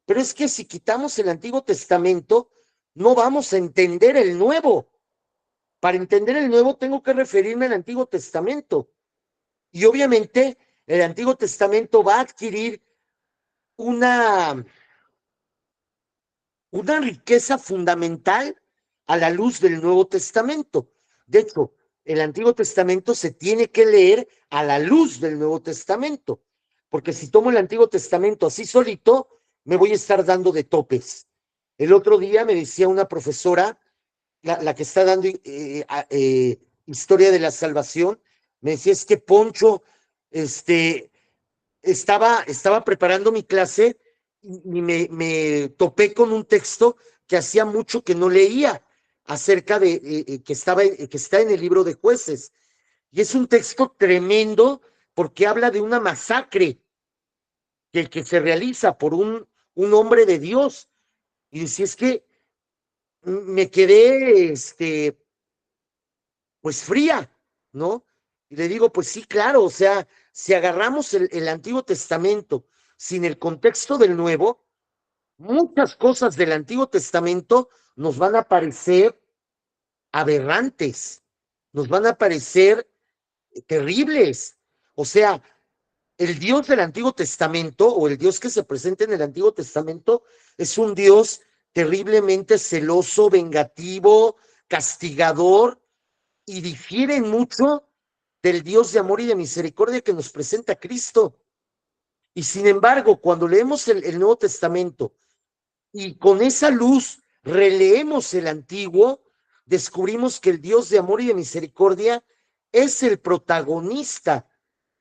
Pero es que si quitamos el Antiguo Testamento, no vamos a entender el Nuevo. Para entender el Nuevo tengo que referirme al Antiguo Testamento. Y obviamente el Antiguo Testamento va a adquirir una riqueza fundamental a la luz del Nuevo Testamento. De hecho, el Antiguo Testamento se tiene que leer a la luz del Nuevo Testamento, porque si tomo el Antiguo Testamento así solito, me voy a estar dando de topes. El otro día me decía una profesora la que está dando historia de la salvación, me decía, es que Poncho, estaba preparando mi clase y me topé con un texto que hacía mucho que no leía acerca de que está en el libro de Jueces. Y es un texto tremendo porque habla de una masacre que se realiza por un hombre de Dios. Y decía, es que me quedé, pues fría, ¿no? Y le digo, pues sí, claro, o sea, si agarramos el Antiguo Testamento sin el contexto del Nuevo, muchas cosas del Antiguo Testamento nos van a parecer aberrantes, nos van a parecer terribles. O sea, el Dios del Antiguo Testamento o el Dios que se presenta en el Antiguo Testamento es un Dios terriblemente celoso, vengativo, castigador, y difieren mucho del Dios de amor y de misericordia que nos presenta Cristo. Y sin embargo, cuando leemos el Nuevo Testamento y con esa luz releemos el Antiguo, descubrimos que el Dios de amor y de misericordia es el protagonista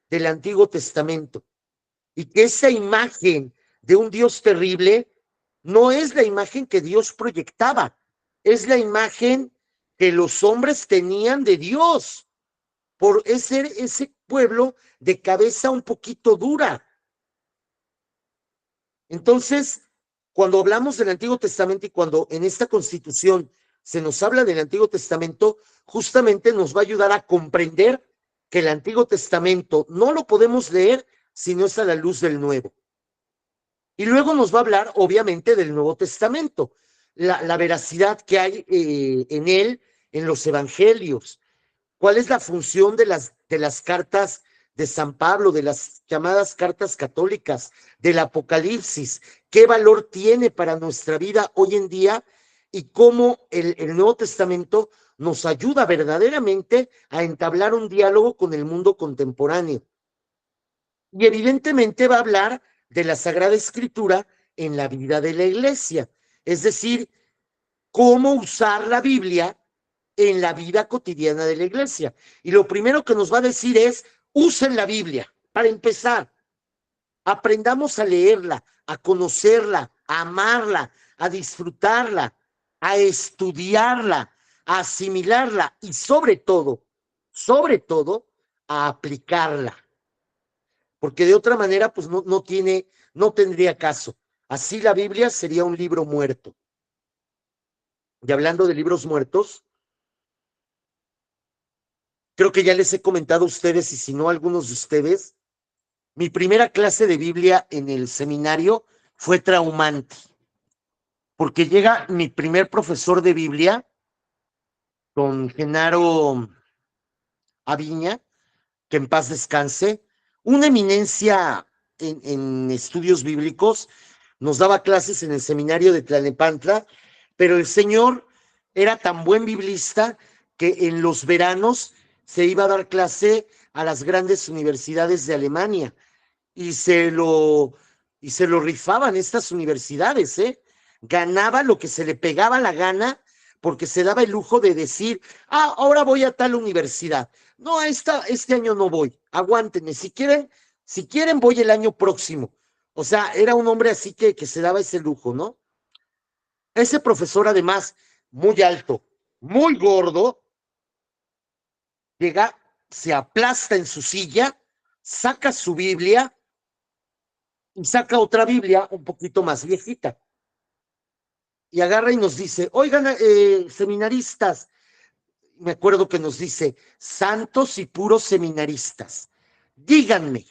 del Antiguo Testamento y que esa imagen de un Dios terrible no es la imagen que Dios proyectaba, es la imagen que los hombres tenían de Dios por ese pueblo de cabeza un poquito dura. Entonces, cuando hablamos del Antiguo Testamento y cuando en esta Constitución se nos habla del Antiguo Testamento, justamente nos va a ayudar a comprender que el Antiguo Testamento no lo podemos leer si no es a la luz del Nuevo. Y luego nos va a hablar, obviamente, del Nuevo Testamento, la veracidad que hay en él, en los evangelios. ¿Cuál es la función de las cartas de San Pablo, de las llamadas cartas católicas, del Apocalipsis? ¿Qué valor tiene para nuestra vida hoy en día? Y cómo el Nuevo Testamento nos ayuda verdaderamente a entablar un diálogo con el mundo contemporáneo. Y evidentemente va a hablar de la Sagrada Escritura en la vida de la iglesia, es decir, cómo usar la Biblia en la vida cotidiana de la iglesia. Y lo primero que nos va a decir es, usen la Biblia, para empezar. Aprendamos a leerla, a conocerla, a amarla, a disfrutarla, a estudiarla, a asimilarla y sobre todo, a aplicarla. Porque de otra manera, pues no tendría caso. Así la Biblia sería un libro muerto. Y hablando de libros muertos, creo que ya les he comentado a ustedes, y si no a algunos de ustedes, mi primera clase de Biblia en el seminario fue traumante, porque llega mi primer profesor de Biblia, don Genaro Aviña, que en paz descanse, una eminencia en estudios bíblicos, nos daba clases en el seminario de Tlalnepantla, pero el señor era tan buen biblista que en los veranos se iba a dar clase a las grandes universidades de Alemania y se lo rifaban estas universidades, ¿eh? Ganaba lo que se le pegaba la gana porque se daba el lujo de decir, ahora voy a tal universidad. No, este año no voy, aguántenme, si quieren voy el año próximo. O sea, era un hombre así que se daba ese lujo, ¿no? Ese profesor, además, muy alto, muy gordo, llega, se aplasta en su silla, saca su Biblia y saca otra Biblia un poquito más viejita. Y agarra y nos dice, oigan, seminaristas, me acuerdo que nos dice, santos y puros seminaristas, díganme,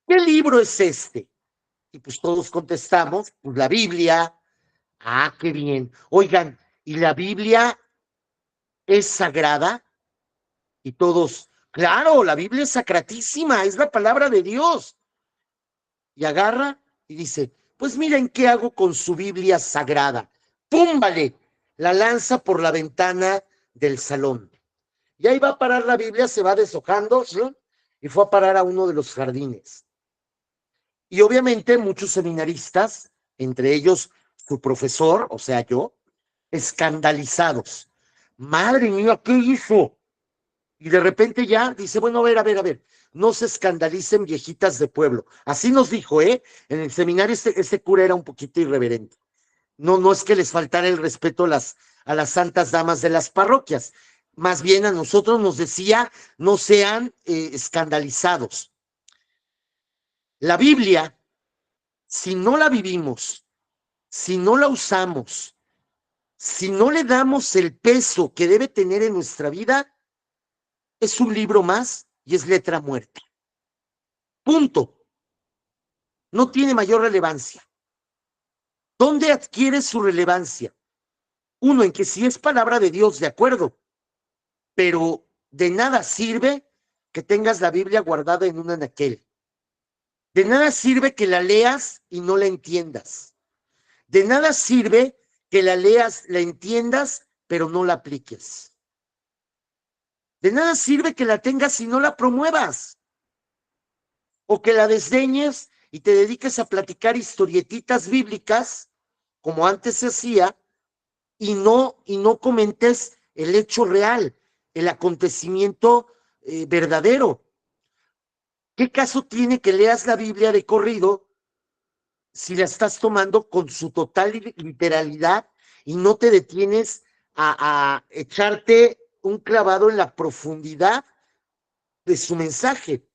¿qué libro es este? Y pues todos contestamos, pues la Biblia. Qué bien. Oigan, ¿y la Biblia es sagrada? Y todos, claro, la Biblia es sacratísima, es la palabra de Dios. Y agarra y dice, pues miren qué hago con su Biblia sagrada. ¡Púmbale! La lanza por la ventana del salón. Y ahí va a parar la Biblia, se va deshojando, ¿sí? Y fue a parar a uno de los jardines. Y obviamente muchos seminaristas, entre ellos su profesor, o sea yo, escandalizados. Madre mía, ¿qué hizo? Y de repente ya dice, bueno, a ver, no se escandalicen viejitas de pueblo. Así nos dijo, En el seminario este cura era un poquito irreverente. No es que les faltara el respeto a las santas damas de las parroquias. Más bien a nosotros nos decía, no sean escandalizados. La Biblia, si no la vivimos, si no la usamos, si no le damos el peso que debe tener en nuestra vida, es un libro más y es letra muerta. Punto. No tiene mayor relevancia. ¿Dónde adquiere su relevancia? Uno, en que si es palabra de Dios, de acuerdo, pero de nada sirve que tengas la Biblia guardada en un anaquel. De nada sirve que la leas y no la entiendas. De nada sirve que la leas, la entiendas, pero no la apliques. De nada sirve que la tengas y no la promuevas. O que la desdeñes y te dediques a platicar historietitas bíblicas, como antes se hacía, y no comentes el hecho real, el acontecimiento verdadero. ¿Qué caso tiene que leas la Biblia de corrido si la estás tomando con su total literalidad y no te detienes a echarte un clavado en la profundidad de su mensaje?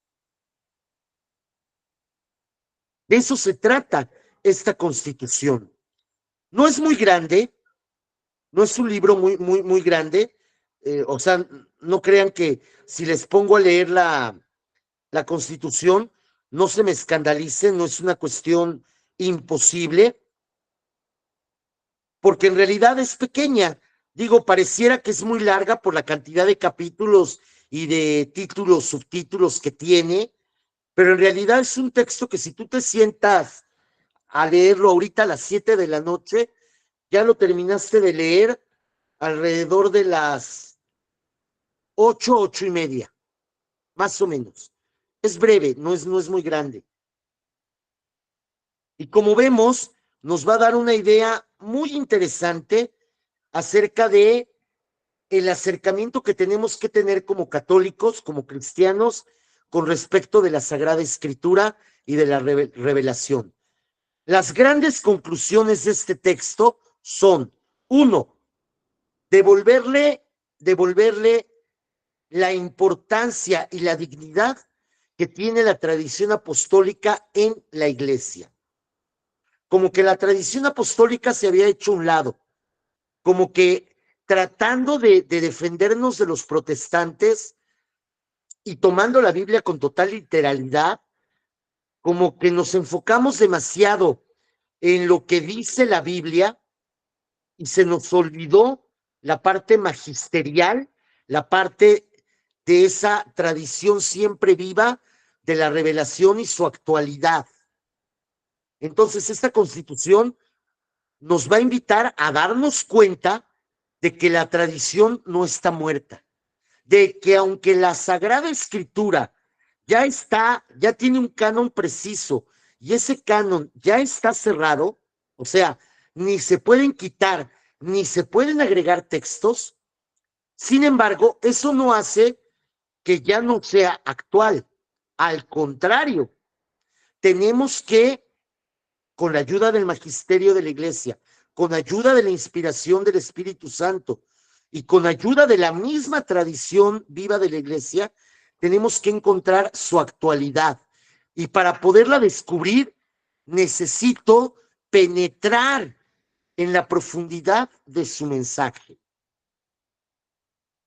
De eso se trata esta Constitución. No es muy grande, no es un libro muy grande, o sea, no crean que si les pongo a leer la Constitución, no se me escandalicen, no es una cuestión imposible, porque en realidad es pequeña. Digo, pareciera que es muy larga por la cantidad de capítulos y de títulos, subtítulos que tiene, pero en realidad es un texto que si tú te sientas a leerlo ahorita a las 7 de la noche, ya lo terminaste de leer alrededor de las 8:30, más o menos. Es breve, no es muy grande. Y como vemos, nos va a dar una idea muy interesante acerca de el acercamiento que tenemos que tener como católicos, como cristianos, con respecto de la Sagrada Escritura y de la revelación. Las grandes conclusiones de este texto son: uno, devolverle la importancia y la dignidad que tiene la tradición apostólica en la Iglesia. Como que la tradición apostólica se había hecho a un lado, como que tratando de defendernos de los protestantes y tomando la Biblia con total literalidad, como que nos enfocamos demasiado en lo que dice la Biblia y se nos olvidó la parte magisterial, la parte de esa tradición siempre viva de la revelación y su actualidad. Entonces, esta Constitución nos va a invitar a darnos cuenta de que la tradición no está muerta, de que aunque la Sagrada Escritura ya tiene un canon preciso y ese canon ya está cerrado, o sea, ni se pueden quitar, ni se pueden agregar textos. Sin embargo, eso no hace que ya no sea actual. Al contrario, tenemos que, con la ayuda del magisterio de la Iglesia, con ayuda de la inspiración del Espíritu Santo y con ayuda de la misma tradición viva de la Iglesia, tenemos que encontrar su actualidad. Y para poderla descubrir, necesito penetrar en la profundidad de su mensaje.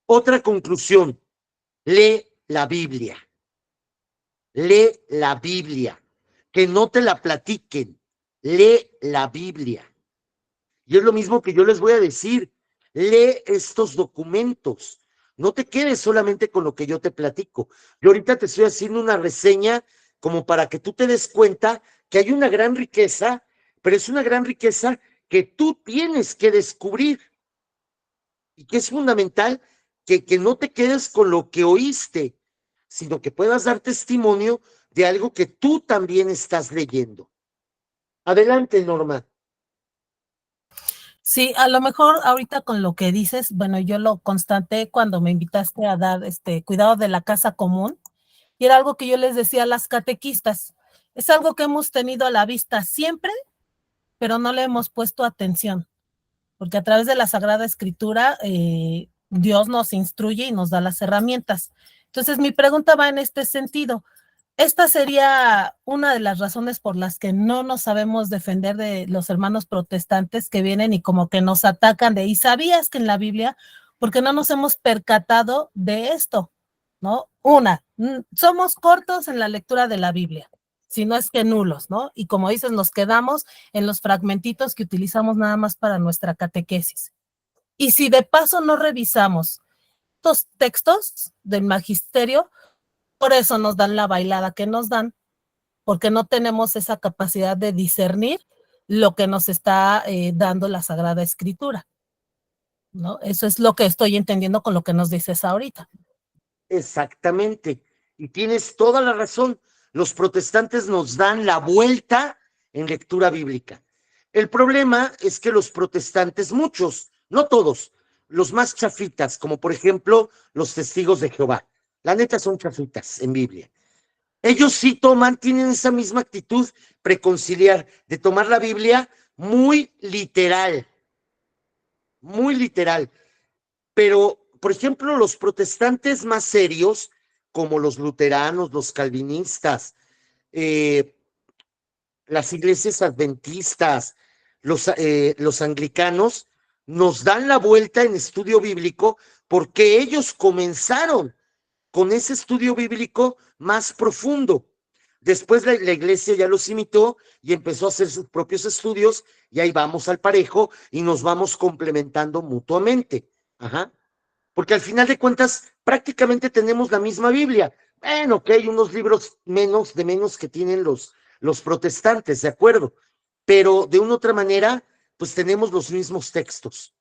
Otra conclusión: lee la Biblia. Lee la Biblia. Que no te la platiquen. Lee la Biblia. Y es lo mismo que yo les voy a decir: lee estos documentos. No te quedes solamente con lo que yo te platico. Yo ahorita te estoy haciendo una reseña como para que tú te des cuenta que hay una gran riqueza, pero es una gran riqueza que tú tienes que descubrir y que es fundamental que no te quedes con lo que oíste, sino que puedas dar testimonio de algo que tú también estás leyendo. Adelante, Norma. Sí, a lo mejor ahorita con lo que dices, bueno, yo lo constaté cuando me invitaste a dar cuidado de la casa común, y era algo que yo les decía a las catequistas. Es algo que hemos tenido a la vista siempre, pero no le hemos puesto atención, porque a través de la Sagrada Escritura Dios nos instruye y nos da las herramientas. Entonces, mi pregunta va en este sentido. Esta sería una de las razones por las que no nos sabemos defender de los hermanos protestantes que vienen y como que nos atacan ¿y sabías que en la Biblia? Porque no nos hemos percatado de esto, ¿no? Somos cortos en la lectura de la Biblia, si no es que nulos, ¿no? Y como dices, nos quedamos en los fragmentitos que utilizamos nada más para nuestra catequesis. Y si de paso no revisamos estos textos del magisterio, por eso nos dan la bailada que nos dan, porque no tenemos esa capacidad de discernir lo que nos está dando la Sagrada Escritura, ¿no? Eso es lo que estoy entendiendo con lo que nos dices ahorita. Exactamente. Y tienes toda la razón. Los protestantes nos dan la vuelta en lectura bíblica. El problema es que los protestantes, muchos, no todos, los más chafitas, como por ejemplo los testigos de Jehová, la neta son chafitas en Biblia. Ellos sí tienen esa misma actitud preconciliar de tomar la Biblia muy literal, pero por ejemplo los protestantes más serios, como los luteranos, los calvinistas, las iglesias adventistas, los anglicanos, nos dan la vuelta en estudio bíblico porque ellos comenzaron con ese estudio bíblico más profundo. Después la iglesia ya los imitó y empezó a hacer sus propios estudios y ahí vamos al parejo y nos vamos complementando mutuamente. Ajá. Porque al final de cuentas prácticamente tenemos la misma Biblia. Bueno, que hay unos libros menos que tienen los protestantes, ¿de acuerdo? Pero de una u otra manera, pues tenemos los mismos textos.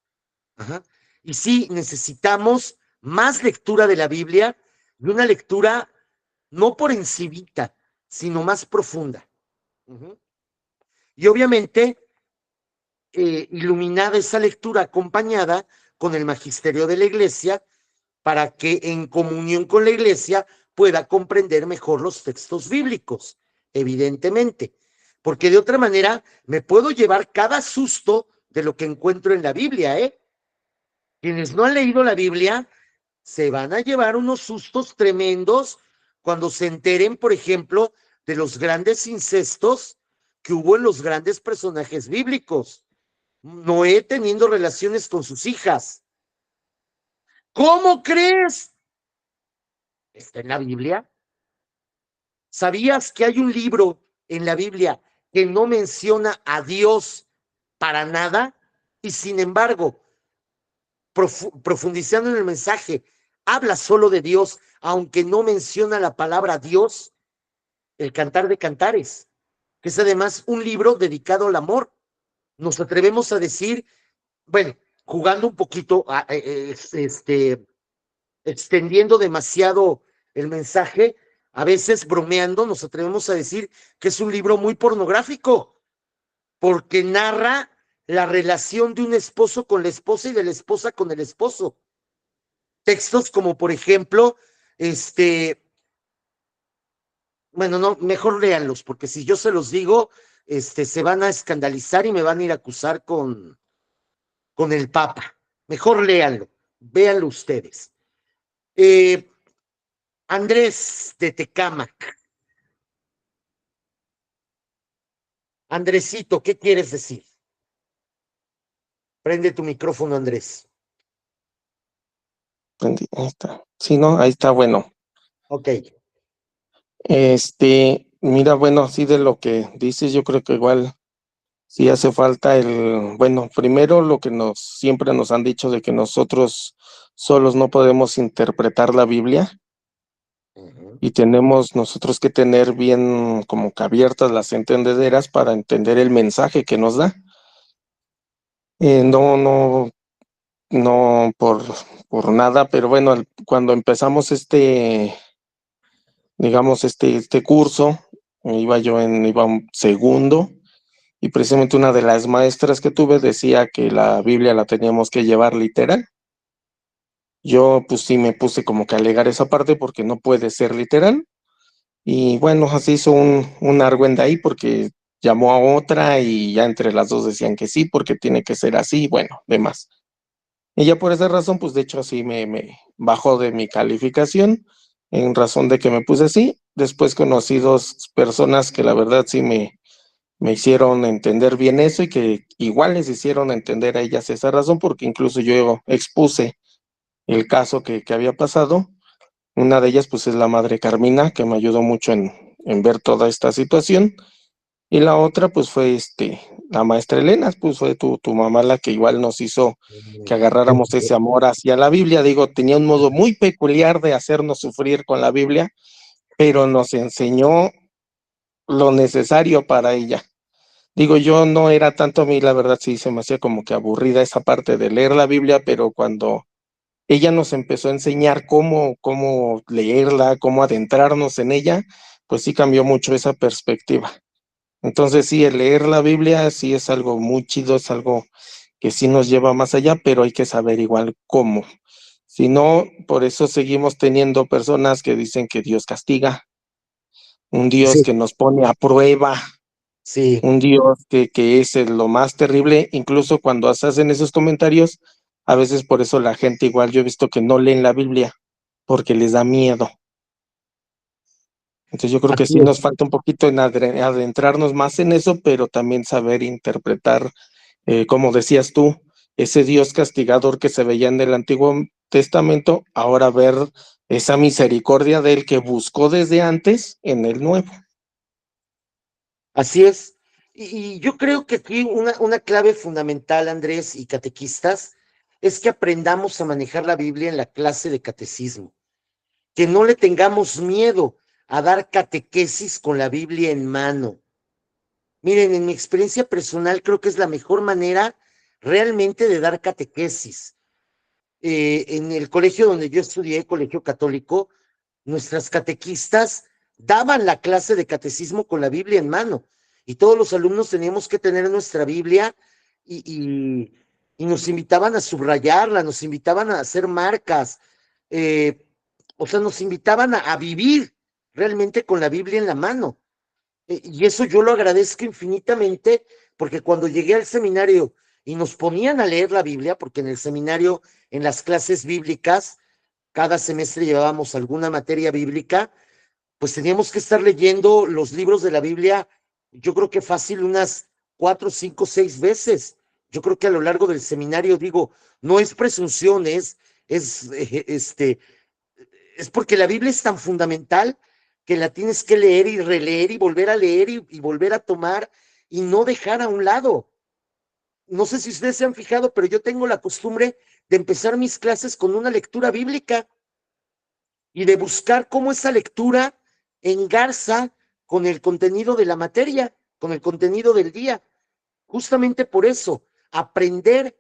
Ajá. Y sí, necesitamos más lectura de la Biblia y una lectura no por encimita, sino más profunda. Uh-huh. Y obviamente, iluminada esa lectura acompañada con el magisterio de la iglesia para que en comunión con la iglesia pueda comprender mejor los textos bíblicos, evidentemente, porque de otra manera me puedo llevar cada susto de lo que encuentro en la Biblia, ¿eh? Quienes no han leído la Biblia se van a llevar unos sustos tremendos cuando se enteren, por ejemplo, de los grandes incestos que hubo en los grandes personajes bíblicos. Noé teniendo relaciones con sus hijas. ¿Cómo crees? ¿Está en la Biblia? ¿Sabías que hay un libro en la Biblia que no menciona a Dios para nada? Y sin embargo, profundizando en el mensaje, habla solo de Dios, aunque no menciona la palabra Dios, el Cantar de Cantares, que es además un libro dedicado al amor. Nos atrevemos a decir, bueno, jugando un poquito, extendiendo demasiado el mensaje, a veces bromeando, nos atrevemos a decir que es un libro muy pornográfico, porque narra la relación de un esposo con la esposa y de la esposa con el esposo. Textos como, por ejemplo, bueno, no, mejor léanlos, porque si yo se los digo, se van a escandalizar y me van a ir a acusar con el Papa. Mejor léanlo, véanlo ustedes. Andrés de Tecámac. Andresito, ¿qué quieres decir? Prende tu micrófono, Andrés. Ahí está. Sí, ¿no? Ahí está, bueno. Ok. Mira, bueno, así de lo que dices, yo creo que igual sí hace falta bueno, primero lo que siempre nos han dicho de que nosotros solos no podemos interpretar la Biblia. Uh-huh. Y tenemos nosotros que tener bien como que abiertas las entendederas para entender el mensaje que nos da. No por nada, pero bueno, cuando empezamos digamos, este curso, iba un segundo, y precisamente una de las maestras que tuve decía que la Biblia la teníamos que llevar literal. Yo pues sí me puse como que a alegar esa parte porque no puede ser literal. Y bueno, así hizo un argüende ahí porque llamó a otra y ya entre las dos decían que sí, porque tiene que ser así, bueno, demás. Y ya por esa razón, pues de hecho así me bajó de mi calificación en razón de que me puse así. Después conocí dos personas que la verdad sí me hicieron entender bien eso y que igual les hicieron entender a ellas esa razón, porque incluso yo expuse el caso que había pasado. Una de ellas pues es la madre Carmina, que me ayudó mucho en ver toda esta situación. Y la otra pues fue la maestra Elena, pues fue tu mamá la que igual nos hizo que agarráramos ese amor hacia la Biblia. Digo, tenía un modo muy peculiar de hacernos sufrir con la Biblia, pero nos enseñó lo necesario para ella. Digo, yo no era tanto, a mí la verdad sí se me hacía como que aburrida esa parte de leer la Biblia, pero cuando ella nos empezó a enseñar cómo leerla, cómo adentrarnos en ella, pues sí cambió mucho esa perspectiva. Entonces sí, el leer la Biblia sí es algo muy chido, es algo que sí nos lleva más allá, pero hay que saber igual cómo. Si no, por eso seguimos teniendo personas que dicen que Dios castiga, un Dios Sí, que nos pone a prueba, sí. un Dios que es lo más terrible, incluso cuando hacen esos comentarios, a veces por eso la gente igual yo he visto que no leen la Biblia, porque les da miedo. Entonces yo creo que Así sí es. nos falta un poquito en adentrarnos más en eso, pero también saber interpretar, como decías tú, ese Dios castigador que se veía en el Antiguo Testamento, ahora ver esa misericordia de él que buscó desde antes en el Nuevo. Así es. Y yo creo que aquí una clave fundamental, Andrés y catequistas, es que aprendamos a manejar la Biblia en la clase de catecismo, que no le tengamos miedo a dar catequesis con la Biblia en mano. Miren, en mi experiencia personal creo que es la mejor manera realmente de dar catequesis. En el colegio donde yo estudié, colegio católico, nuestras catequistas daban la clase de catecismo con la Biblia en mano y todos los alumnos teníamos que tener nuestra Biblia y, y, y nos invitaban a subrayarla, nos invitaban a hacer marcas, eh, o sea, nos invitaban a vivir realmente con la Biblia en la mano. Y eso yo lo agradezco infinitamente porque cuando llegué al seminario y nos ponían a leer la Biblia, porque en el seminario, en las clases bíblicas, cada semestre llevábamos alguna materia bíblica, pues teníamos que estar leyendo los libros de la Biblia, yo creo que fácil unas 4, 5, 6 veces. Yo creo que a lo largo del seminario, digo, no es presunción, es, es porque la Biblia es tan fundamental que la tienes que leer y releer y volver a leer y volver a tomar y no dejar a un lado. No sé si ustedes se han fijado, pero yo tengo la costumbre de empezar mis clases con una lectura bíblica y de buscar cómo esa lectura engarza con el contenido de la materia, con el contenido del día. Justamente por eso, aprender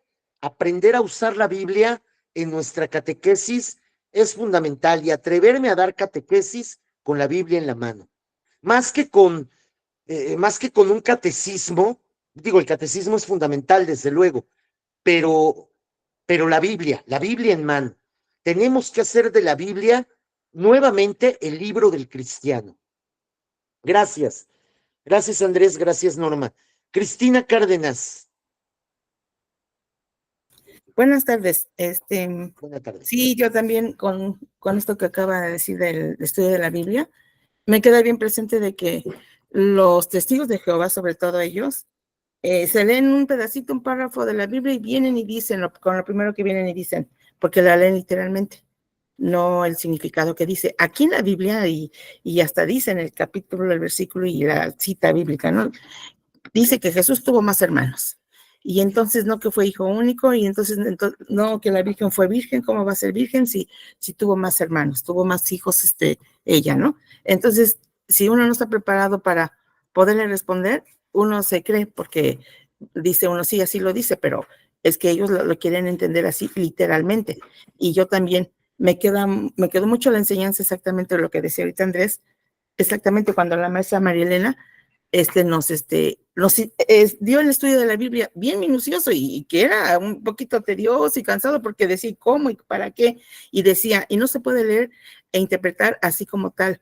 a usar la Biblia en nuestra catequesis es fundamental y atreverme a dar catequesis con la Biblia en la mano. Más que con, más que con un catecismo, digo, el catecismo es fundamental, desde luego, pero, pero la Biblia en mano. Tenemos que hacer de la Biblia nuevamente el libro del cristiano. Gracias. Gracias, Andrés. Gracias, Norma. Cristina Cárdenas. Buenas tardes. Buenas tardes. Sí, yo también con esto que acaba de decir del estudio de la Biblia, me queda bien presente de que los testigos de Jehová, sobre todo ellos, se leen un pedacito, un párrafo de la Biblia y vienen y dicen, con lo primero que vienen y dicen, porque la leen literalmente, no el significado que dice. Aquí en la Biblia, y hasta dice en el capítulo, el versículo y la cita bíblica, ¿no? Dice que Jesús tuvo más hermanos. Y entonces no que fue hijo único, y entonces no que la Virgen fue virgen, ¿cómo va a ser virgen si tuvo más hermanos, tuvo más hijos ella, ¿no? Entonces, si uno no está preparado para poderle responder, uno se cree porque dice uno, sí, así lo dice, pero es que ellos lo quieren entender así literalmente. Y yo también me quedó mucho la enseñanza exactamente de lo que decía ahorita Andrés, exactamente cuando la maestra María Elena nos dio el estudio de la Biblia bien minucioso y que era un poquito tedioso y cansado porque decía cómo y para qué, y decía, y no se puede leer e interpretar así como tal,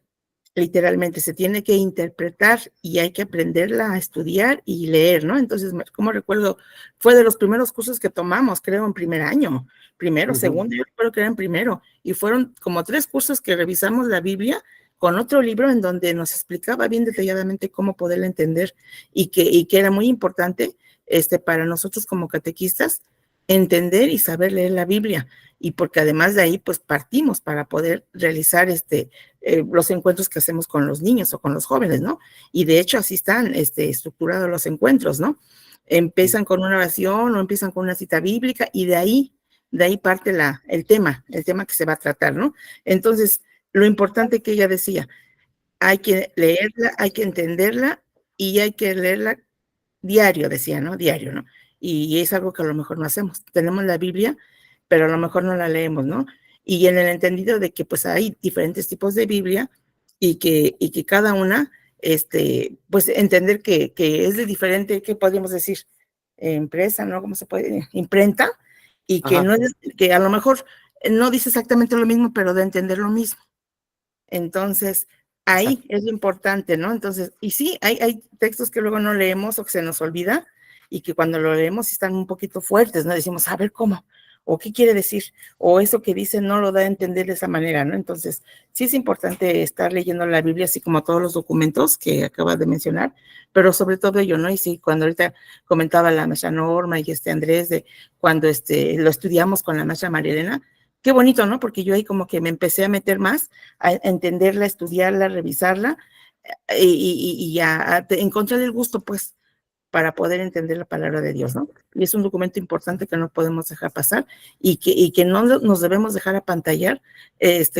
literalmente, se tiene que interpretar y hay que aprenderla a estudiar y leer, ¿no? Entonces, como recuerdo, fue de los primeros cursos que tomamos, creo, en primer año, primero, segundo, yo creo que era en primero, y fueron como 3 cursos que revisamos la Biblia con otro libro en donde nos explicaba bien detalladamente cómo poderla entender y que era muy importante para nosotros como catequistas entender y saber leer la Biblia, y porque además de ahí pues partimos para poder realizar los encuentros que hacemos con los niños o con los jóvenes, ¿no? Y de hecho así están estructurados los encuentros, ¿no? Empiezan con una oración o empiezan con una cita bíblica y de ahí parte el tema que se va a tratar, ¿no? Entonces, lo importante que ella decía, hay que leerla, hay que entenderla y hay que leerla diario, decía, ¿no? Diario, ¿no? Y es algo que a lo mejor no hacemos. Tenemos la Biblia, pero a lo mejor no la leemos, ¿no? Y en el entendido de que pues hay diferentes tipos de Biblia y que cada una, pues entender que es de diferente, ¿qué podríamos decir? Empresa, ¿no? ¿Cómo se puede? Imprenta, y que no es, que a lo mejor no dice exactamente lo mismo, pero de entender lo mismo. Entonces, ahí es lo importante, ¿no? Entonces, y sí, hay textos que luego no leemos o que se nos olvida y que cuando lo leemos están un poquito fuertes, ¿no? Decimos, a ver, ¿cómo? ¿O qué quiere decir? O eso que dice no lo da a entender de esa manera, ¿no? Entonces, sí es importante estar leyendo la Biblia, así como todos los documentos que acabas de mencionar, pero sobre todo ello, ¿no? Y sí, cuando ahorita comentaba la maestra Norma y Andrés, de cuando lo estudiamos con la maestra María Elena, qué bonito, ¿no? Porque yo ahí como que me empecé a meter más, a entenderla, a estudiarla, a revisarla, y a encontrar el gusto, pues, para poder entender la palabra de Dios, ¿no? Y es un documento importante que no podemos dejar pasar y que no nos debemos dejar apantallar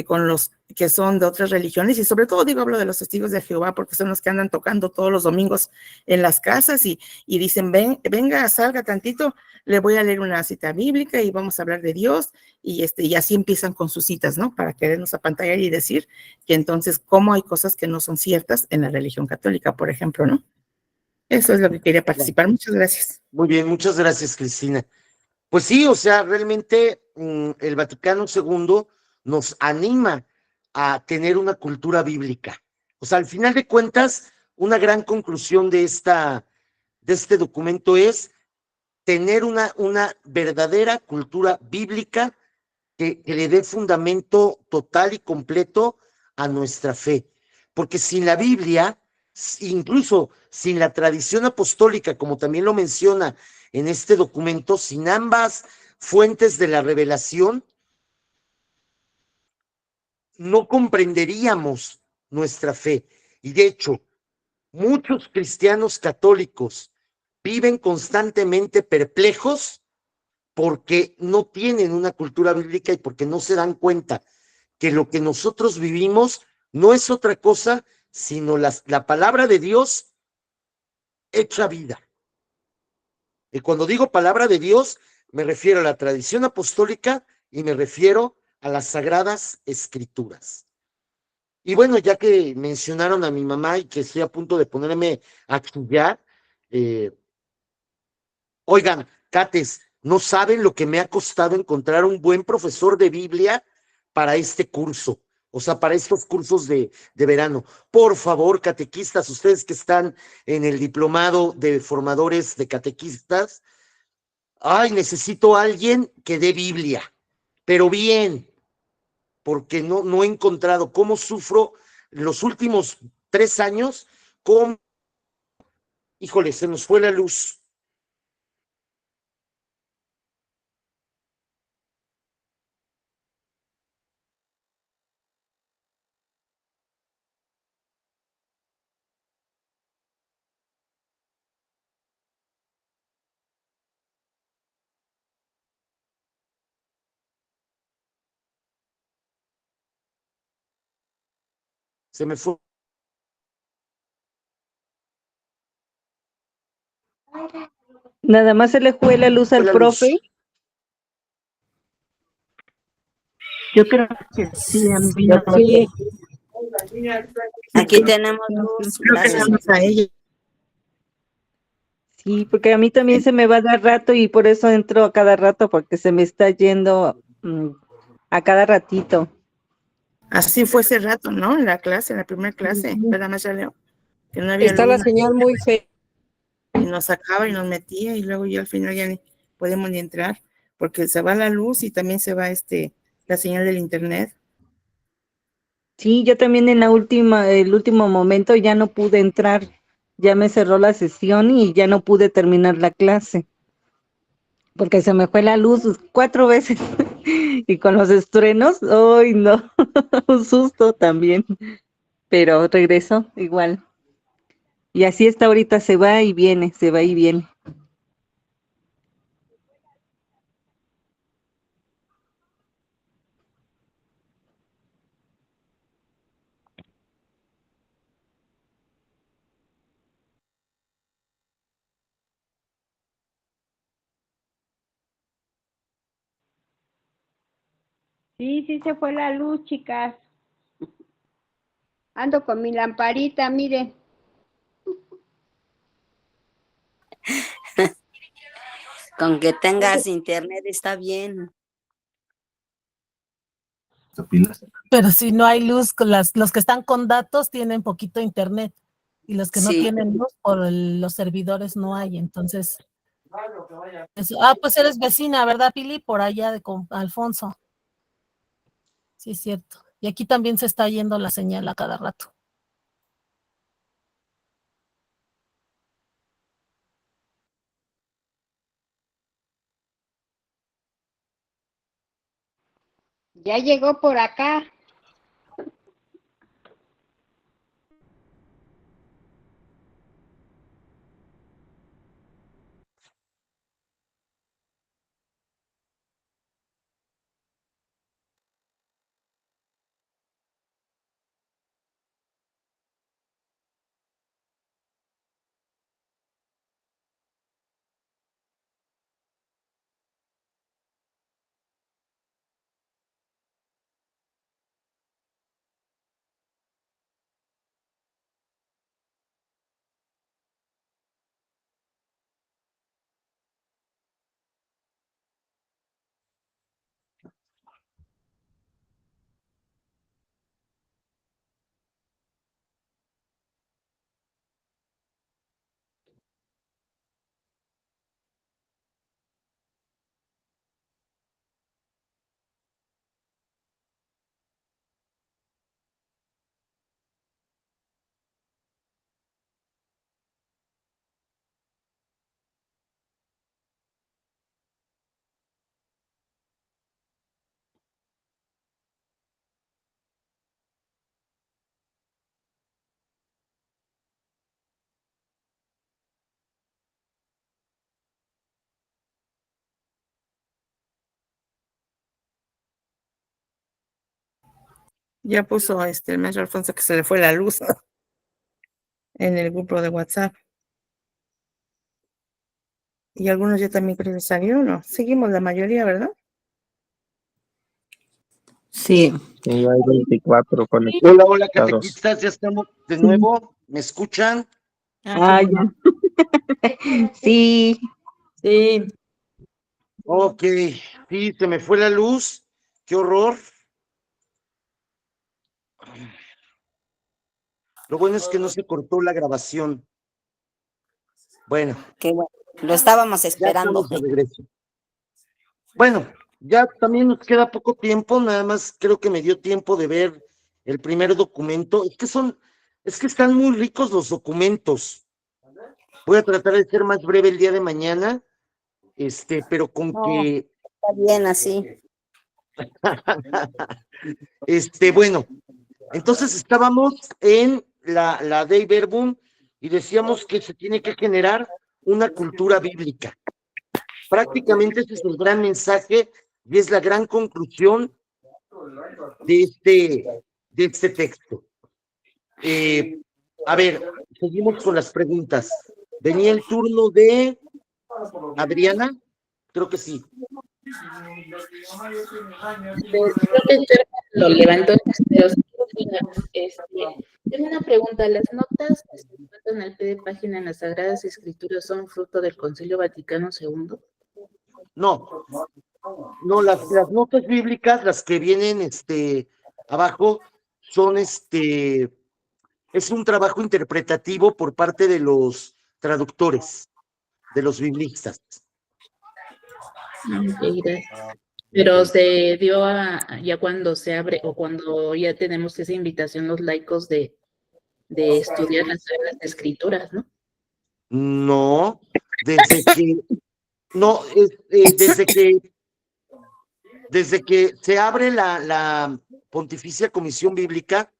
con los que son de otras religiones, y sobre todo hablo de los testigos de Jehová, porque son los que andan tocando todos los domingos en las casas y dicen, venga, salga tantito, le voy a leer una cita bíblica y vamos a hablar de Dios, y así empiezan con sus citas, ¿no? Para querernos apantallar y decir que entonces cómo hay cosas que no son ciertas en la religión católica, por ejemplo, ¿no? Eso es lo que quería participar. Muchas gracias. Muy bien, muchas gracias, Cristina. Pues sí, o sea, realmente el Vaticano II nos anima a tener una cultura bíblica. O sea, al final de cuentas, una gran conclusión de este documento es tener una verdadera cultura bíblica que le dé fundamento total y completo a nuestra fe. Porque sin la Biblia, incluso sin la tradición apostólica, como también lo menciona en este documento, sin ambas fuentes de la revelación, no comprenderíamos nuestra fe. Y de hecho, muchos cristianos católicos viven constantemente perplejos porque no tienen una cultura bíblica y porque no se dan cuenta que lo que nosotros vivimos no es otra cosa sino la palabra de Dios hecha vida. Y cuando digo palabra de Dios, me refiero a la tradición apostólica y me refiero a las sagradas escrituras. Y bueno, ya que mencionaron a mi mamá y que estoy a punto de ponerme a chillar, oigan, Cates, no saben lo que me ha costado encontrar un buen profesor de Biblia para este curso, o sea, para estos cursos de verano. Por favor, catequistas, ustedes que están en el diplomado de formadores de catequistas, necesito a alguien que dé Biblia, pero bien, porque no he encontrado cómo sufro los últimos 3 años, híjole, se nos fue la luz. Se me fue. Nada más se le fue la luz al profe. Yo creo que sí, a mí no. Sí. Aquí tenemos luz. Creo que estamos a ella. Sí, porque a mí también se me va a dar rato y por eso entro a cada rato, porque se me está yendo a cada ratito. Así fue ese rato, ¿no? En la clase, en la primera clase, ¿verdad, maestra Leo? Que no había Está la luz señal muy fea. y nos sacaba y nos metía y luego ya al final ya ni podemos ni entrar porque se va la luz y también se va la señal del internet. Sí, yo también en el último momento ya no pude entrar, ya me cerró la sesión y ya no pude terminar la clase, porque se me fue la luz 4 veces y con los estrenos, ¡ay no! Un susto también, pero regresó igual. Y así está ahorita, se va y viene, se va y viene. Sí, sí se fue la luz, chicas. Ando con mi lamparita, mire. Con que tengas internet está bien. Pero si no hay luz, los que están con datos tienen poquito internet y los que no Sí. tienen luz por los servidores no hay. Entonces, pues eres vecina, ¿verdad, Pili? Por allá con Alfonso. Sí, es cierto. Y aquí también se está yendo la señal a cada rato. Ya llegó por acá. Ya puso el maestro Alfonso que se le fue la luz en el grupo de WhatsApp. Y algunos ya también creo que salieron, ¿no? Seguimos la mayoría, ¿verdad? Sí. Sí, hay 24 Hola, conectados. hola, catequistas, ya estamos de nuevo. ¿Me escuchan? Ah, ya. Sí. Sí. Ok, sí, se me fue la luz. Qué horror. Lo bueno es que no se cortó la grabación. Bueno. Qué bueno. Lo estábamos esperando. Ya estamos de regreso. Bueno, ya también nos queda poco tiempo, nada más creo que me dio tiempo de ver el primer documento. Es que están muy ricos los documentos. Voy a tratar de ser más breve el día de mañana, pero con que... Está bien así. Bueno, entonces estábamos en la Dei Verbum y decíamos que se tiene que generar una cultura bíblica. Prácticamente ese es el gran mensaje y es la gran conclusión de este texto. A ver, seguimos con las preguntas. ¿Venía el turno de Adriana? Creo que sí. Creo que lo levantó, pero tengo una pregunta. Las notas que se encuentran en el pie de página en las Sagradas Escrituras son fruto del Concilio Vaticano II? No, no, las notas bíblicas, las que vienen abajo, son es un trabajo interpretativo por parte de los traductores, de los biblistas. Ok, gracias. Pero se dio ya cuando se abre o cuando ya tenemos esa invitación los laicos de estudiar las Sagradas Escrituras, ¿no? No, desde que, no, desde que se abre la Pontificia Comisión Bíblica,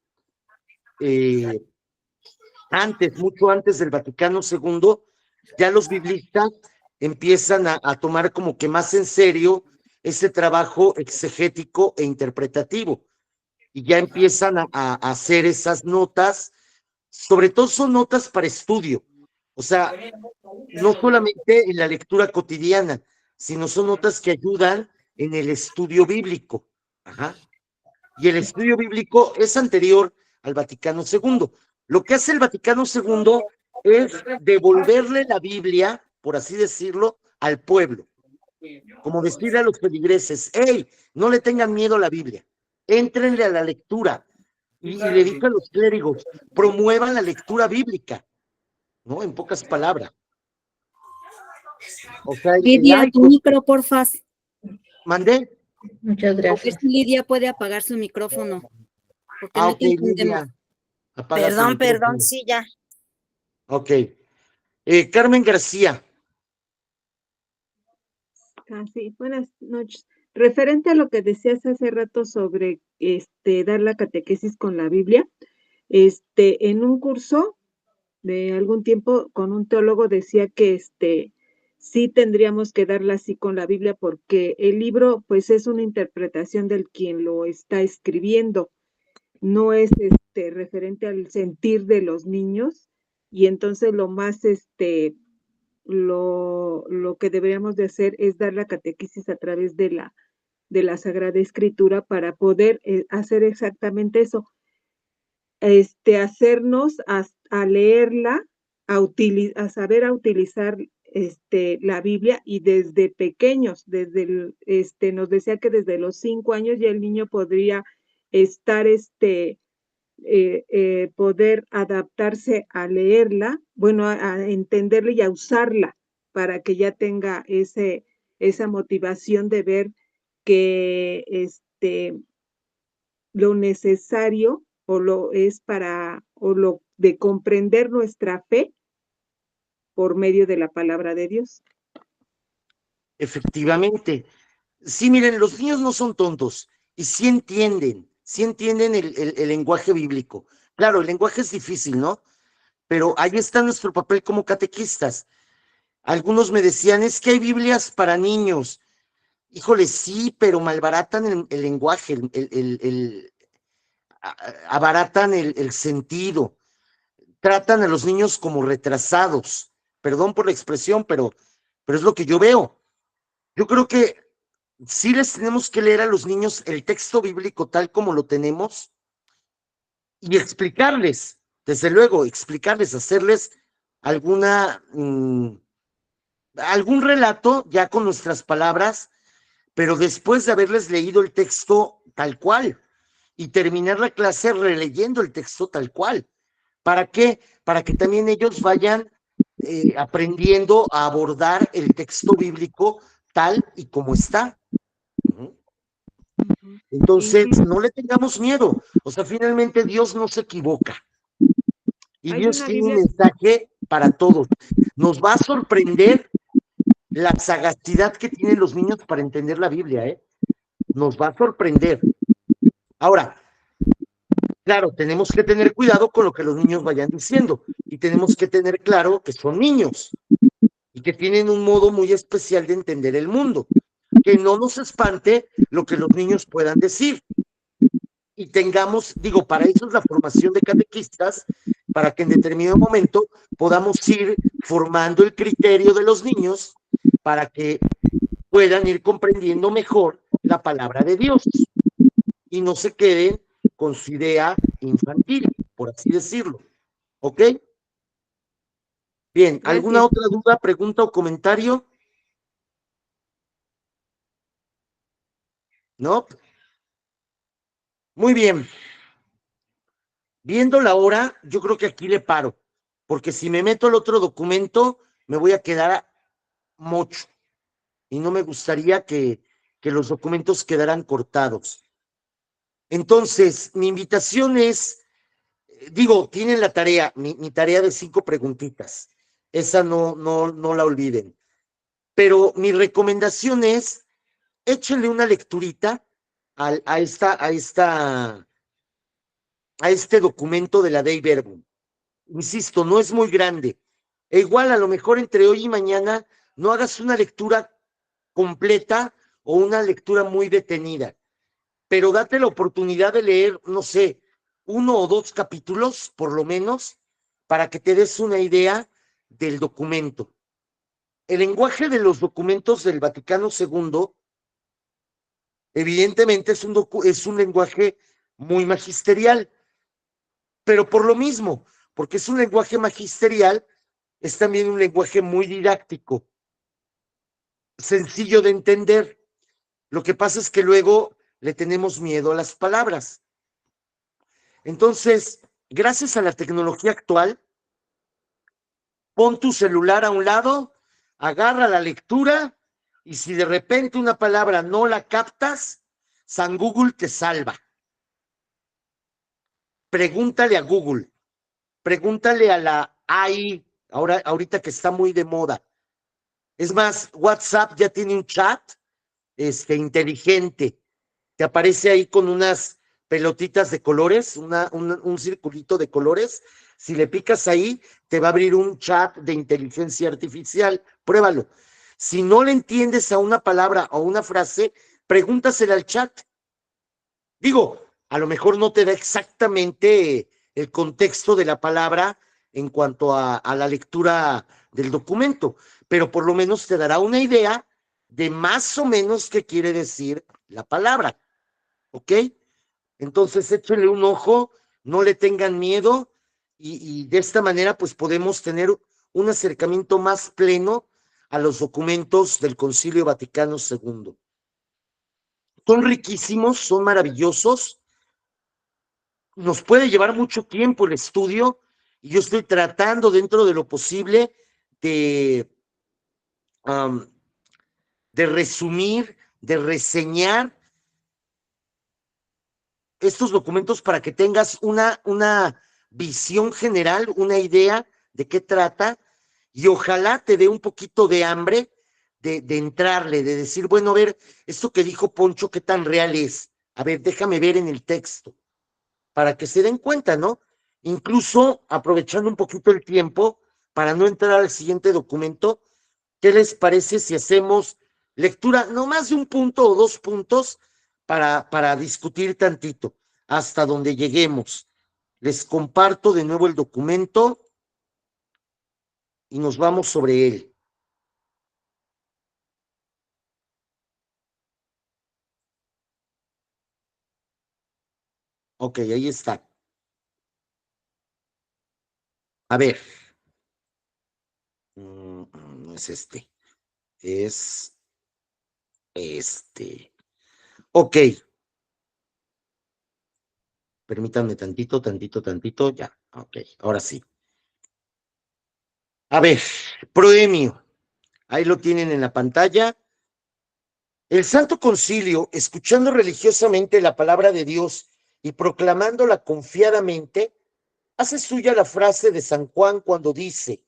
mucho antes del Vaticano II, ya los biblistas empiezan a tomar como que más en serio ese trabajo exegético e interpretativo, y ya empiezan a hacer esas notas, sobre todo son notas para estudio, o sea, no solamente en la lectura cotidiana, sino son notas que ayudan en el estudio bíblico. Ajá. Y el estudio bíblico es anterior al Vaticano II. Lo que hace el Vaticano II es devolverle la Biblia, por así decirlo, al pueblo. Como decirle a los feligreses, hey, no le tengan miedo a la Biblia, éntrenle a la lectura. Y le dice a los clérigos, promuevan la lectura bíblica, ¿no? En pocas palabras. O sea, Lidia, tu micro, porfa. ¿Mandé? Muchas A ver gracias. si Lidia puede apagar su micrófono. Porque no Ok, te entendemos. Lidia. Apaga su Perdón, micrófono. sí, ya. Ok. Carmen García. Sí, buenas noches. Referente a lo que decías hace rato sobre dar la catequesis con la Biblia, en un curso de algún tiempo con un teólogo decía que sí tendríamos que darla así con la Biblia porque el libro pues es una interpretación del quien lo está escribiendo, no es referente al sentir de los niños, y entonces lo más lo que deberíamos de hacer es dar la catequesis a través de la Sagrada Escritura para poder hacer exactamente eso, hacernos a leerla, a saber a utilizar la Biblia, y desde pequeños, nos decía que desde los 5 años ya el niño podría estar poder adaptarse a leerla, bueno, a entenderla y a usarla para que ya tenga esa motivación de ver que lo necesario o lo de comprender nuestra fe por medio de la palabra de Dios. Efectivamente. Sí, miren, los niños no son tontos y sí entienden el lenguaje bíblico. Claro, el lenguaje es difícil, ¿no? Pero ahí está nuestro papel como catequistas. Algunos me decían, es que hay Biblias para niños. Híjole, sí, pero malbaratan el lenguaje, abaratan el sentido, tratan a los niños como retrasados. Perdón por la expresión, pero es lo que yo veo. Yo creo que sí les tenemos que leer a los niños el texto bíblico tal como lo tenemos y explicarles, desde luego, hacerles algún relato ya con nuestras palabras, pero después de haberles leído el texto tal cual y terminar la clase releyendo el texto tal cual. ¿Para qué? Para que también ellos vayan aprendiendo a abordar el texto bíblico tal y como está. Entonces, no le tengamos miedo. O sea, finalmente Dios no se equivoca. Y Dios tiene un mensaje para todos. Nos va a sorprender la sagacidad que tienen los niños para entender la Biblia, ¿eh? Nos va a sorprender. Ahora, claro, tenemos que tener cuidado con lo que los niños vayan diciendo. Y tenemos que tener claro que son niños y que tienen un modo muy especial de entender el mundo. Que no nos espante lo que los niños puedan decir. Y tengamos, para eso es la formación de catequistas, para que en determinado momento podamos ir formando el criterio de los niños para que puedan ir comprendiendo mejor la palabra de Dios y no se queden con su idea infantil, por así decirlo. ¿Ok? Bien, ¿alguna Gracias. otra duda, pregunta o comentario? ¿No? Muy bien. Viendo la hora, yo creo que aquí le paro, porque si me meto al otro documento, me voy a quedar mucho y no me gustaría que los documentos quedaran cortados. Entonces, mi invitación es, digo, tienen la tarea, mi tarea de 5 preguntitas. Esa no la olviden. Pero mi recomendación es, échenle una lecturita a este documento de la Dei Verbum. Insisto, no es muy grande. E igual, a lo mejor entre hoy y mañana no hagas una lectura completa o una lectura muy detenida, pero date la oportunidad de leer, no sé, 1 o 2 capítulos, por lo menos, para que te des una idea del documento. El lenguaje de los documentos del Vaticano II, evidentemente, es un lenguaje muy magisterial, pero por lo mismo, porque es un lenguaje magisterial, es también un lenguaje muy didáctico, sencillo de entender. Lo que pasa es que luego le tenemos miedo a las palabras. Entonces, gracias a la tecnología actual, pon tu celular a un lado, agarra la lectura y si de repente una palabra no la captas, San Google te salva. Pregúntale a Google, pregúntale a la AI, ahorita que está muy de moda. Es más, WhatsApp ya tiene un chat inteligente. Te aparece ahí con unas pelotitas de colores, un circulito de colores. Si le picas ahí, te va a abrir un chat de inteligencia artificial. Pruébalo. Si no le entiendes a una palabra o una frase, pregúntasela al chat. Digo, a lo mejor no te da exactamente el contexto de la palabra en cuanto a la lectura del documento, pero por lo menos te dará una idea de más o menos qué quiere decir la palabra. ¿Ok? Entonces échenle un ojo, no le tengan miedo y de esta manera pues podemos tener un acercamiento más pleno a los documentos del Concilio Vaticano II. Son riquísimos, son maravillosos, nos puede llevar mucho tiempo el estudio y yo estoy tratando dentro de lo posible de, de resumir, de reseñar estos documentos para que tengas una visión general, una idea de qué trata y ojalá te dé un poquito de hambre de entrarle, de decir, bueno, a ver, esto que dijo Poncho, ¿qué tan real es? A ver, déjame ver en el texto, para que se den cuenta, ¿no? Incluso aprovechando un poquito el tiempo para no entrar al siguiente documento, ¿qué les parece si hacemos lectura, no más de un punto o 2 puntos, para discutir tantito, hasta donde lleguemos? Les comparto de nuevo el documento y nos vamos sobre él. Ok, ahí está. A ver. No es este. Es este. Ok. Permítanme tantito, ya. Ok, ahora sí. A ver, proemio. Ahí lo tienen en la pantalla. El Santo Concilio, escuchando religiosamente la palabra de Dios y proclamándola confiadamente, hace suya la frase de San Juan cuando dice: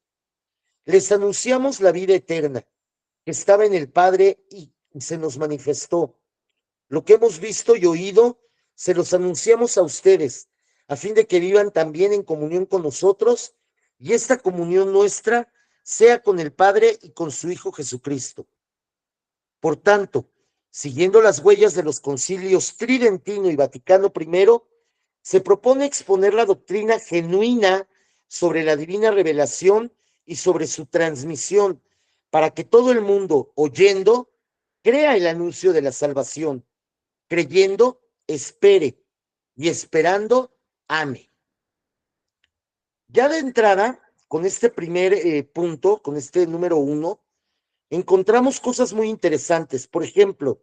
les anunciamos la vida eterna, que estaba en el Padre y se nos manifestó. Lo que hemos visto y oído, se los anunciamos a ustedes, a fin de que vivan también en comunión con nosotros, y esta comunión nuestra sea con el Padre y con su Hijo Jesucristo. Por tanto, siguiendo las huellas de los concilios Tridentino y Vaticano I, se propone exponer la doctrina genuina sobre la divina revelación y sobre su transmisión, para que todo el mundo, oyendo, crea el anuncio de la salvación, creyendo, espere, y esperando, ame. Ya de entrada, con este primer punto, con este número 1, encontramos cosas muy interesantes. Por ejemplo,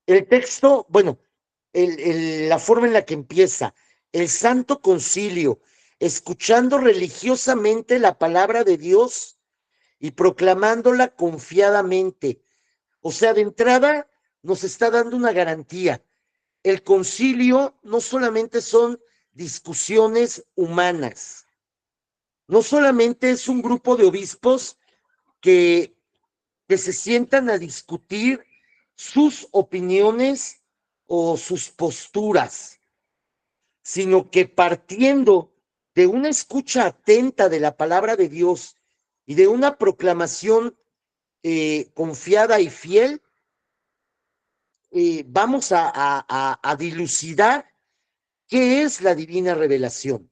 el texto, bueno, la forma en la que empieza, el Santo Concilio, escuchando religiosamente la palabra de Dios y proclamándola confiadamente. O sea, de entrada nos está dando una garantía. El concilio no solamente son discusiones humanas, no solamente es un grupo de obispos que se sientan a discutir sus opiniones o sus posturas, sino que partiendo de una escucha atenta de la palabra de Dios y de una proclamación confiada y fiel, vamos a dilucidar qué es la divina revelación.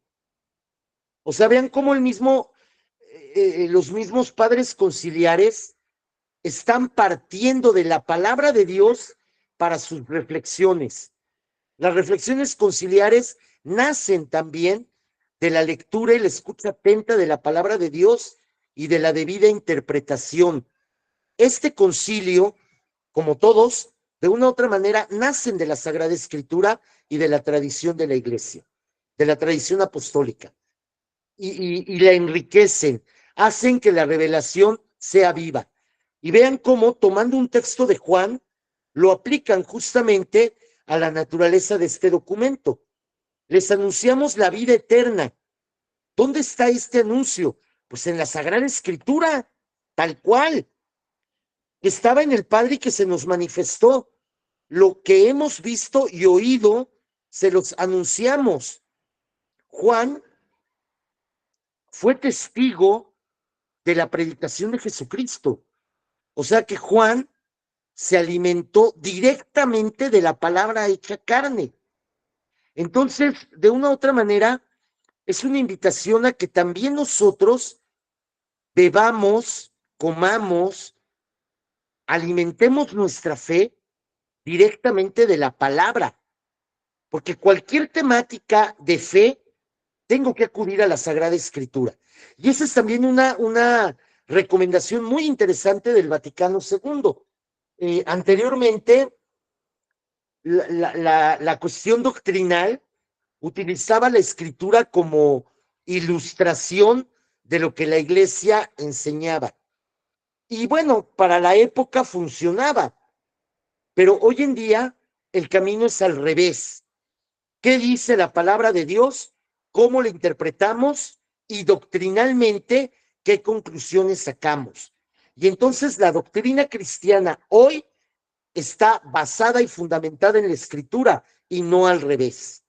O sea, vean cómo los mismos padres conciliares están partiendo de la palabra de Dios para sus reflexiones. Las reflexiones conciliares nacen también de la lectura y la escucha atenta de la palabra de Dios y de la debida interpretación. Este concilio, como todos, de una u otra manera, nacen de la Sagrada Escritura y de la tradición de la Iglesia, de la tradición apostólica, y la enriquecen, hacen que la revelación sea viva. Y vean cómo, tomando un texto de Juan, lo aplican justamente a la naturaleza de este documento. Les anunciamos la vida eterna. ¿Dónde está este anuncio? Pues en la Sagrada Escritura, tal cual. Estaba en el Padre que se nos manifestó. Lo que hemos visto y oído, se los anunciamos. Juan fue testigo de la predicación de Jesucristo. O sea que Juan se alimentó directamente de la palabra hecha carne. Entonces, de una u otra manera, es una invitación a que también nosotros bebamos, comamos, alimentemos nuestra fe directamente de la palabra. Porque cualquier temática de fe, tengo que acudir a la Sagrada Escritura. Y esa es también una recomendación muy interesante del Vaticano II. Anteriormente, la cuestión doctrinal utilizaba la Escritura como ilustración de lo que la Iglesia enseñaba. Y bueno, para la época funcionaba, pero hoy en día el camino es al revés. ¿Qué dice la palabra de Dios? ¿Cómo la interpretamos? Y doctrinalmente, ¿qué conclusiones sacamos? Y entonces la doctrina cristiana hoy está basada y fundamentada en la Escritura y no al revés.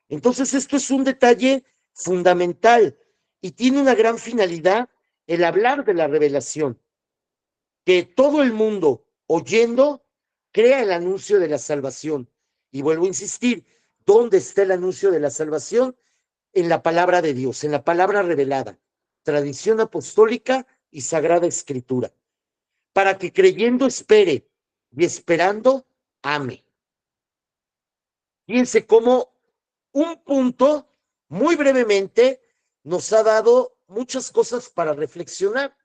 Entonces esto es un detalle fundamental y tiene una gran finalidad, el hablar de la revelación. Que todo el mundo, oyendo, crea el anuncio de la salvación. Y vuelvo a insistir, ¿dónde está el anuncio de la salvación? En la palabra de Dios, en la palabra revelada, tradición apostólica y Sagrada Escritura. Para que creyendo espere y esperando ame. Fíjense cómo un punto, muy brevemente, nos ha dado muchas cosas para reflexionar.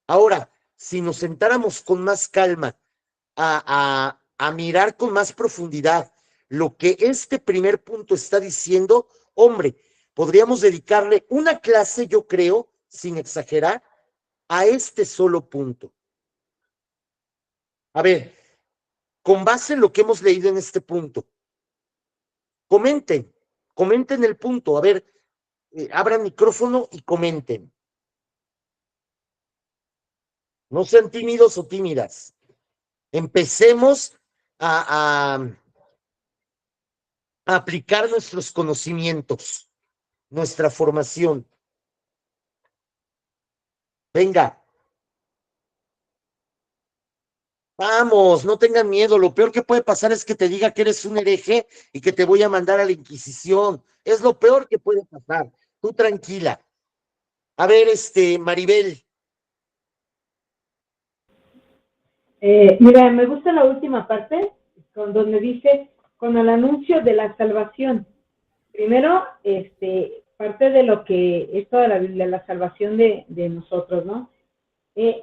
Ahora, si nos sentáramos con más calma a mirar con más profundidad lo que este primer punto está diciendo, hombre, podríamos dedicarle una clase, yo creo, sin exagerar, a este solo punto. A ver, con base en lo que hemos leído en este punto, comenten el punto. A ver, abran micrófono y comenten. No sean tímidos o tímidas. Empecemos a aplicar nuestros conocimientos, nuestra formación. Venga. Vamos, no tengan miedo. Lo peor que puede pasar es que te diga que eres un hereje y que te voy a mandar a la Inquisición. Es lo peor que puede pasar. Tú tranquila. A ver, Maribel. Mira, me gusta la última parte, con donde dice, con el anuncio de la salvación. Primero, parte de lo que es toda la Biblia, la salvación de nosotros, ¿no?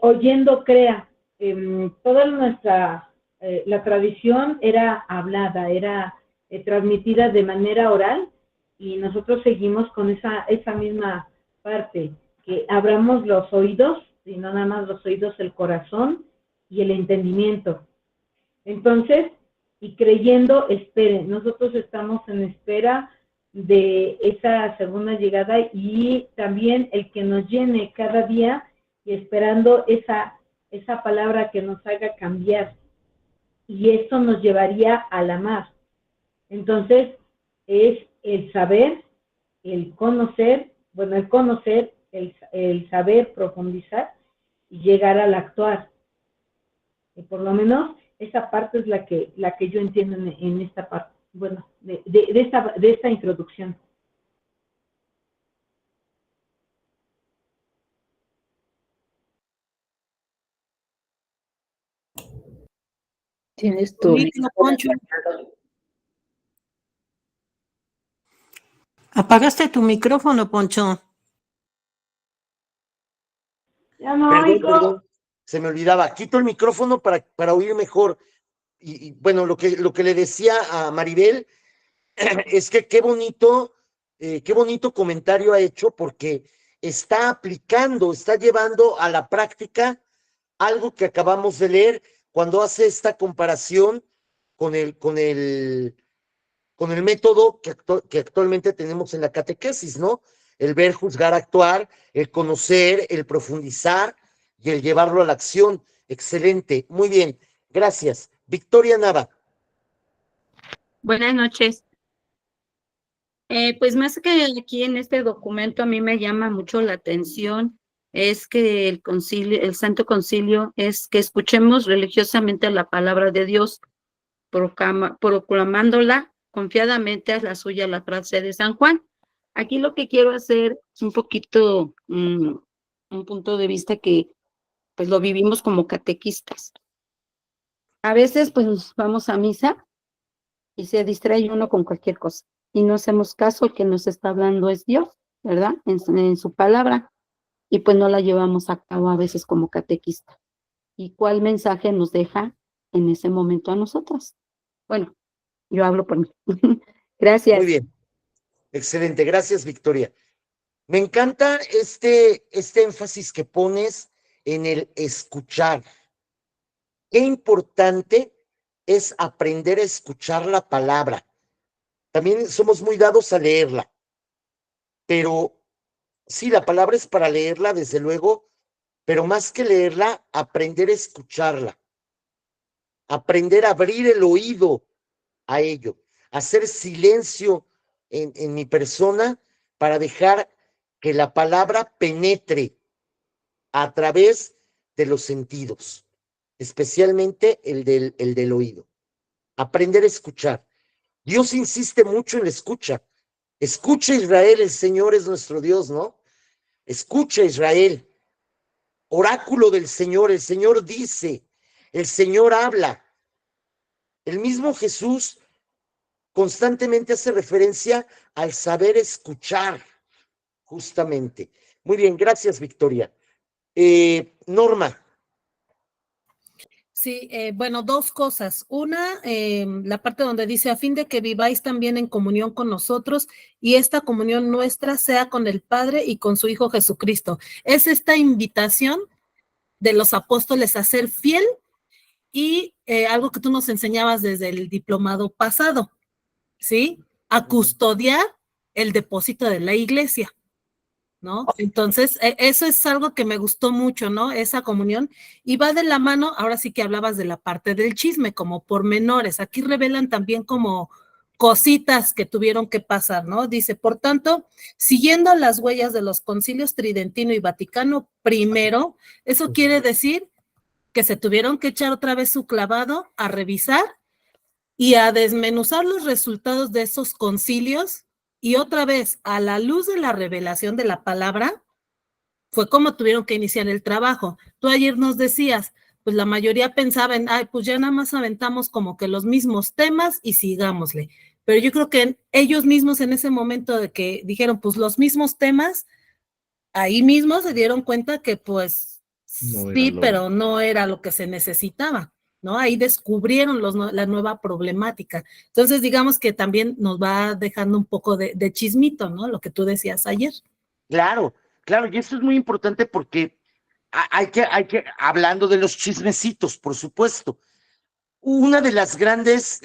Oyendo crea. Toda nuestra, la tradición era hablada, era transmitida de manera oral, y nosotros seguimos con esa misma parte, que abramos los oídos, y no nada más los oídos, el corazón y el entendimiento. Entonces, y creyendo, esperen. Nosotros estamos en espera de esa segunda llegada, y también el que nos llene cada día, y esperando esa palabra que nos haga cambiar. Y esto nos llevaría al amar. Entonces, es el saber, el conocer, el saber profundizar y llegar al actuar. Y por lo menos esa parte es la que yo entiendo en esta parte, bueno, de esta introducción. Tienes tu Poncho. Apagaste tu micrófono, Poncho. Ya no Perdón, se me olvidaba. Quito el micrófono para oír mejor. Y bueno, lo que le decía a Maribel es que qué bonito comentario ha hecho, porque está aplicando, está llevando a la práctica algo que acabamos de leer cuando hace esta comparación con el método que actualmente tenemos en la catequesis, ¿no? El ver, juzgar, actuar, el conocer, el profundizar y el llevarlo a la acción. Excelente, muy bien, gracias. Victoria Nava. Buenas noches. Pues más que aquí en este documento, a mí me llama mucho la atención es que el Santo Concilio es que escuchemos religiosamente la palabra de Dios, proclamándola confiadamente a la suya, la frase de San Juan. Aquí lo que quiero hacer es un poquito, un punto de vista que pues lo vivimos como catequistas. A veces pues vamos a misa y se distrae uno con cualquier cosa y no hacemos caso, el que nos está hablando es Dios, ¿verdad? En su palabra, y pues no la llevamos a cabo a veces como catequista. ¿Y cuál mensaje nos deja en ese momento a nosotros? Bueno, yo hablo por mí. Gracias. Muy bien, excelente, gracias Victoria. Me encanta este énfasis que pones en el escuchar. Qué importante es aprender a escuchar la palabra. También somos muy dados a leerla, pero sí, la palabra es para leerla, desde luego, pero más que leerla, aprender a escucharla, aprender a abrir el oído a ello, hacer silencio en mi persona para dejar que la palabra penetre a través de los sentidos, especialmente el del oído. Aprender a escuchar. Dios insiste mucho en la escucha. Escucha Israel, el Señor es nuestro Dios, ¿no? Escucha Israel. Oráculo del Señor, el Señor dice, el Señor habla. El mismo Jesús constantemente hace referencia al saber escuchar, justamente. Muy bien, gracias, Victoria. Norma. Sí, bueno, dos cosas. Una, la parte donde dice, a fin de que viváis también en comunión con nosotros, y esta comunión nuestra sea con el Padre y con su Hijo Jesucristo. Es esta invitación de los apóstoles a ser fiel, y algo que tú nos enseñabas desde el diplomado pasado, ¿sí? A custodiar el depósito de la iglesia, ¿no? Entonces, eso es algo que me gustó mucho, ¿no? Esa comunión, y va de la mano, ahora sí que hablabas de la parte del chisme, como pormenores, aquí revelan también como cositas que tuvieron que pasar, ¿no? Dice, por tanto, siguiendo las huellas de los concilios Tridentino y Vaticano primero, eso quiere decir que se tuvieron que echar otra vez su clavado a revisar y a desmenuzar los resultados de esos concilios, y otra vez, a la luz de la revelación de la palabra, fue como tuvieron que iniciar el trabajo. Tú ayer nos decías, pues la mayoría pensaba en, ay, pues ya nada más aventamos como que los mismos temas y sigámosle. pero yo creo que ellos mismos en ese momento de que dijeron, pues los mismos temas, ahí mismo se dieron cuenta que pues No era sí, lo- pero no era lo que se necesitaba, ¿no? Ahí descubrieron la nueva problemática. Entonces, digamos que también nos va dejando un poco de chismito, ¿no? Lo que tú decías ayer. Claro, claro, y esto es muy importante porque hablando de los chismecitos, por supuesto, una de las grandes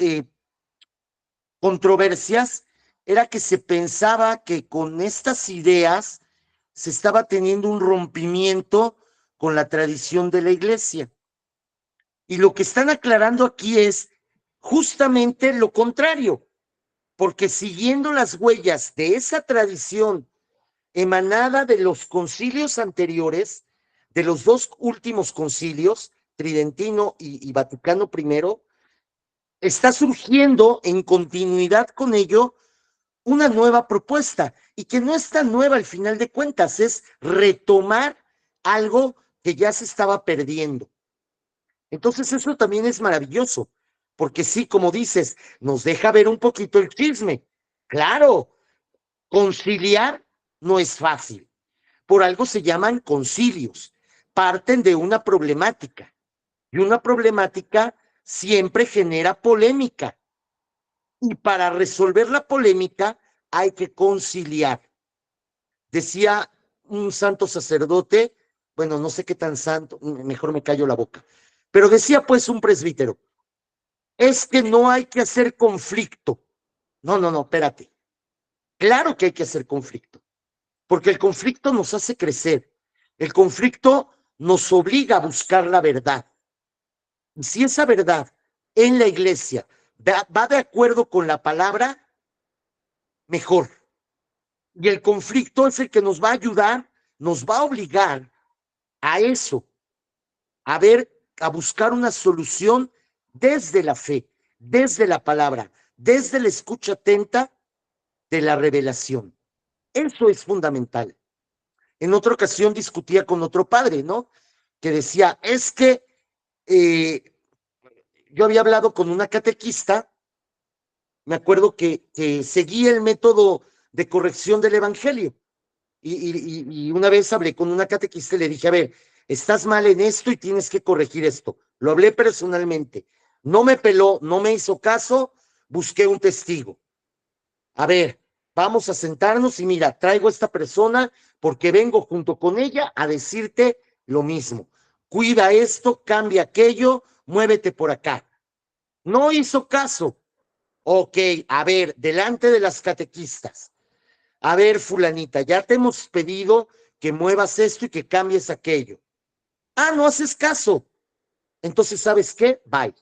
controversias era que se pensaba que con estas ideas se estaba teniendo un rompimiento con la tradición de la iglesia. Y lo que están aclarando aquí es justamente lo contrario, porque siguiendo las huellas de esa tradición emanada de los concilios anteriores, de los dos últimos concilios, Tridentino y Vaticano I, está surgiendo en continuidad con ello una nueva propuesta, y que no es tan nueva al final de cuentas, es retomar algo que ya se estaba perdiendo. Entonces eso también es maravilloso, porque sí, como dices, nos deja ver un poquito el chisme. Claro, conciliar no es fácil. Por algo se llaman concilios. Parten de una problemática, y una problemática siempre genera polémica. Y para resolver la polémica hay que conciliar. Decía un santo sacerdote, bueno, no sé qué tan santo, mejor me callo la boca, pero decía pues un presbítero, es que no hay que hacer conflicto. No, espérate. Claro que hay que hacer conflicto, porque el conflicto nos hace crecer, el conflicto nos obliga a buscar la verdad. Y si esa verdad en la iglesia va de acuerdo con la palabra, mejor. Y el conflicto es el que nos va a ayudar, nos va a obligar a eso, a buscar una solución desde la fe, desde la palabra, desde la escucha atenta de la revelación. Eso es fundamental. En otra ocasión discutía con otro padre, ¿no? Que decía, es que yo había hablado con una catequista, me acuerdo que seguía el método de corrección del evangelio, y una vez hablé con una catequista y le dije, a ver, estás mal en esto y tienes que corregir esto. Lo hablé personalmente, no me peló, no me hizo caso, busqué un testigo. A ver, vamos a sentarnos y mira, traigo a esta persona porque vengo junto con ella a decirte lo mismo. Cuida esto, cambia aquello, muévete por acá. No hizo caso. Ok, a ver, delante de las catequistas. A ver, fulanita, ya te hemos pedido que muevas esto y que cambies aquello. Ah, no haces caso. Entonces, ¿sabes qué? Bye.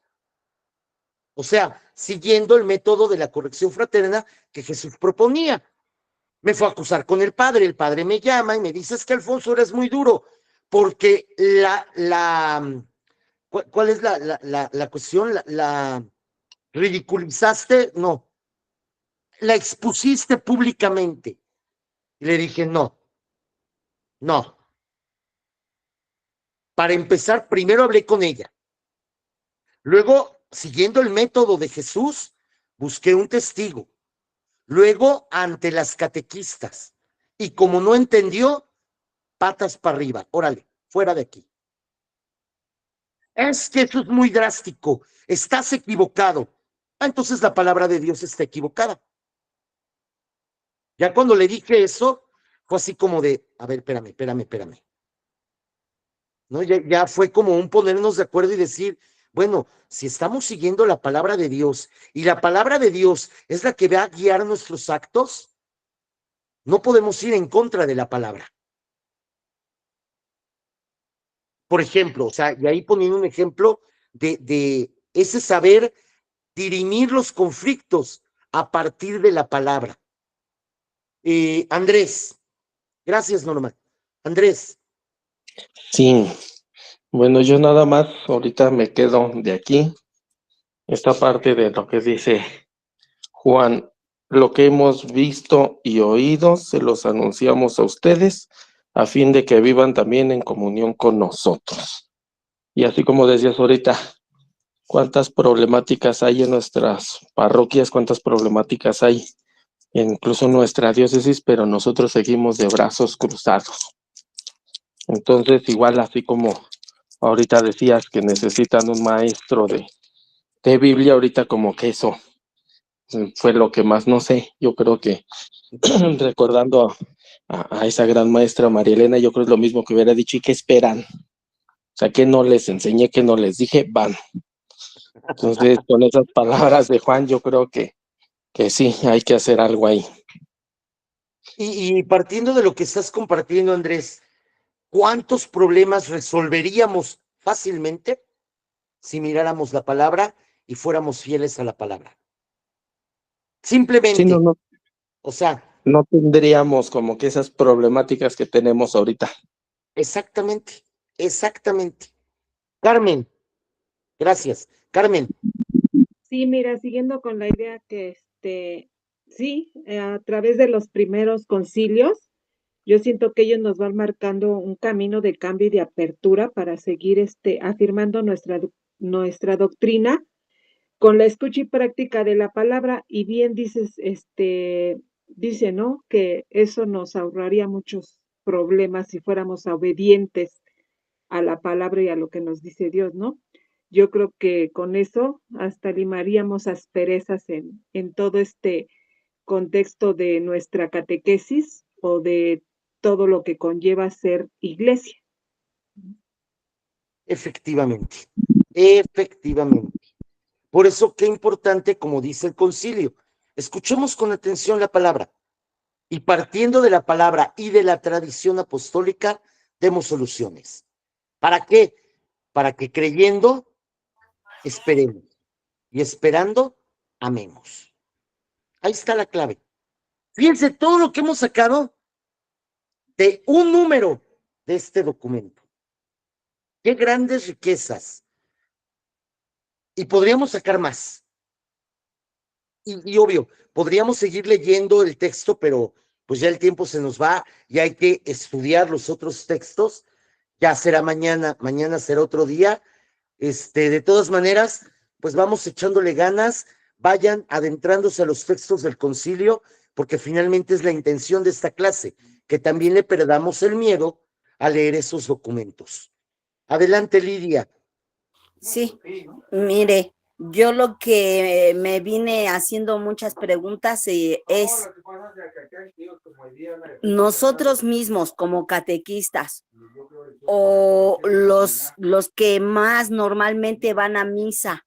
O sea, siguiendo el método de la corrección fraterna que Jesús proponía. Me fue a acusar con el padre me llama y me dice, es que Alfonso eres muy duro, porque ¿cuál es la cuestión? La ridiculizaste, no, la expusiste públicamente. Y le dije, no. Para empezar, primero hablé con ella. Luego, siguiendo el método de Jesús, busqué un testigo. Luego, ante las catequistas. Y como no entendió, patas para arriba. Órale, fuera de aquí. Es que eso es muy drástico. Estás equivocado. Ah, entonces la palabra de Dios está equivocada. Ya cuando le dije eso, fue así como de, a ver, espérame. ¿No? Ya fue como un ponernos de acuerdo y decir, bueno, si estamos siguiendo la palabra de Dios y la palabra de Dios es la que va a guiar nuestros actos, no podemos ir en contra de la palabra. Por ejemplo, o sea, y ahí poniendo un ejemplo de ese saber dirimir los conflictos a partir de la palabra. Andrés, gracias, Norma. Andrés. Sí, bueno, yo nada más ahorita me quedo de aquí, esta parte de lo que dice Juan, lo que hemos visto y oído se los anunciamos a ustedes a fin de que vivan también en comunión con nosotros. Y así como decías ahorita, cuántas problemáticas hay en nuestras parroquias, cuántas problemáticas hay incluso en nuestra diócesis, pero nosotros seguimos de brazos cruzados. Entonces, igual así como ahorita decías que necesitan un maestro de Biblia, ahorita como que eso fue lo que más, no sé, yo creo que recordando a esa gran maestra María Elena, yo creo que es lo mismo que hubiera dicho, ¿y qué esperan? O sea, que no les enseñé, que no les dije, van. Entonces, con esas palabras de Juan, yo creo que sí, hay que hacer algo ahí. Y partiendo de lo que estás compartiendo, Andrés, ¿cuántos problemas resolveríamos fácilmente si miráramos la palabra y fuéramos fieles a la palabra? Simplemente, Sí, no, o sea, no tendríamos como que esas problemáticas que tenemos ahorita. exactamente, exactamente. Carmen, gracias. Carmen. Sí, mira, siguiendo con la idea que sí, a través de los primeros concilios, yo siento que ellos nos van marcando un camino de cambio y de apertura para seguir afirmando nuestra doctrina con la escucha y práctica de la palabra. Y bien dice, ¿no? Que eso nos ahorraría muchos problemas si fuéramos obedientes a la palabra y a lo que nos dice Dios, ¿no? Yo creo que con eso hasta limaríamos asperezas en todo este contexto de nuestra catequesis o de todo lo que conlleva ser iglesia. Efectivamente, efectivamente. Por eso, qué importante, como dice el concilio, escuchemos con atención la palabra y partiendo de la palabra y de la tradición apostólica, demos soluciones. ¿Para qué? Para que creyendo, esperemos y esperando, amemos. Ahí está la clave. Fíjense todo lo que hemos sacado de un número de este documento. Qué grandes riquezas. Y podríamos sacar más. Y obvio, podríamos seguir leyendo el texto, pero pues ya el tiempo se nos va y hay que estudiar los otros textos. Ya será mañana será otro día. De todas maneras, pues vamos echándole ganas, vayan adentrándose a los textos del concilio, porque finalmente es la intención de esta clase, que también le perdamos el miedo a leer esos documentos. Adelante, Lidia. Sí, mire, yo lo que me vine haciendo muchas preguntas es nosotros mismos como catequistas o los que más normalmente van a misa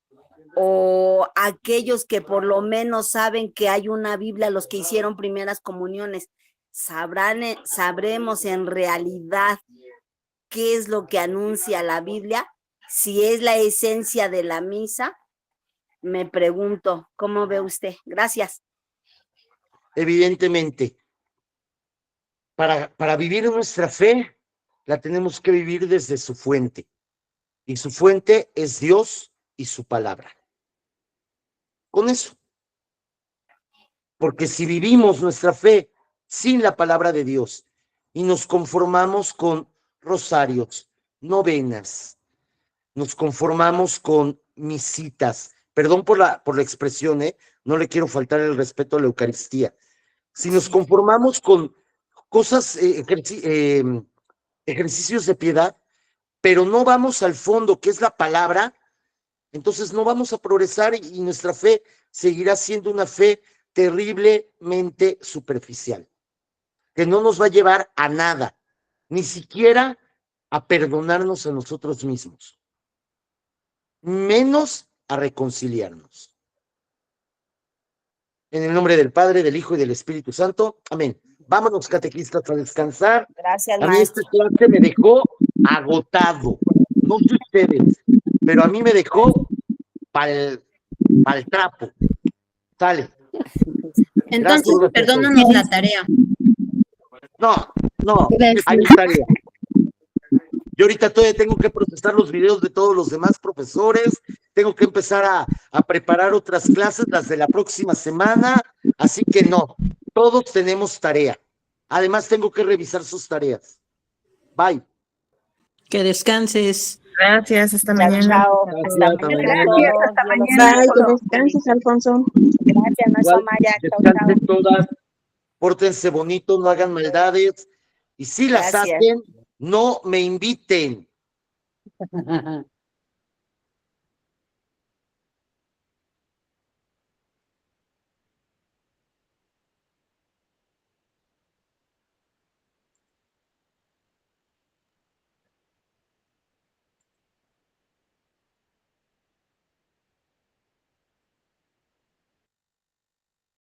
o aquellos que por lo menos saben que hay una Biblia, los que hicieron primeras comuniones, sabremos en realidad qué es lo que anuncia la Biblia, si es la esencia de la misa. Me pregunto, ¿cómo ve usted? Gracias. Evidentemente, para vivir nuestra fe, la tenemos que vivir desde su fuente. Y su fuente es Dios y su palabra. Con eso. Porque si vivimos nuestra fe sin la palabra de Dios y nos conformamos con rosarios, novenas, nos conformamos con misitas, perdón por la expresión, no le quiero faltar el respeto a la Eucaristía. Si nos conformamos con cosas, ejercicios de piedad, pero no vamos al fondo, que es la palabra, entonces no vamos a progresar y nuestra fe seguirá siendo una fe terriblemente superficial, que no nos va a llevar a nada, ni siquiera a perdonarnos a nosotros mismos, menos a reconciliarnos. En el nombre del Padre, del Hijo y del Espíritu Santo. Amén. Vámonos, catequistas, a descansar. Gracias, a mí esta clase me dejó agotado. No sé ustedes, pero a mí me dejó para el trapo. Sale. Entonces, Gracias, perdónanos la tarea. No, hay tarea. Yo ahorita todavía tengo que procesar los videos de todos los demás profesores, tengo que empezar a preparar otras clases, las de la próxima semana, así que no, todos tenemos tarea. Además tengo que revisar sus tareas. Bye. Que descanses. Gracias, hasta Chao, mañana. chao. Hasta Hasta mañana a mañana. todos. Hasta Dios los mañana. Bye, que bendiga. descanses, Alfonso. Gracias, maestro Igual, Maya. Chao, chao. descansen todas, pórtense bonito, no hagan maldades, y si las Gracias. hacen, no me inviten.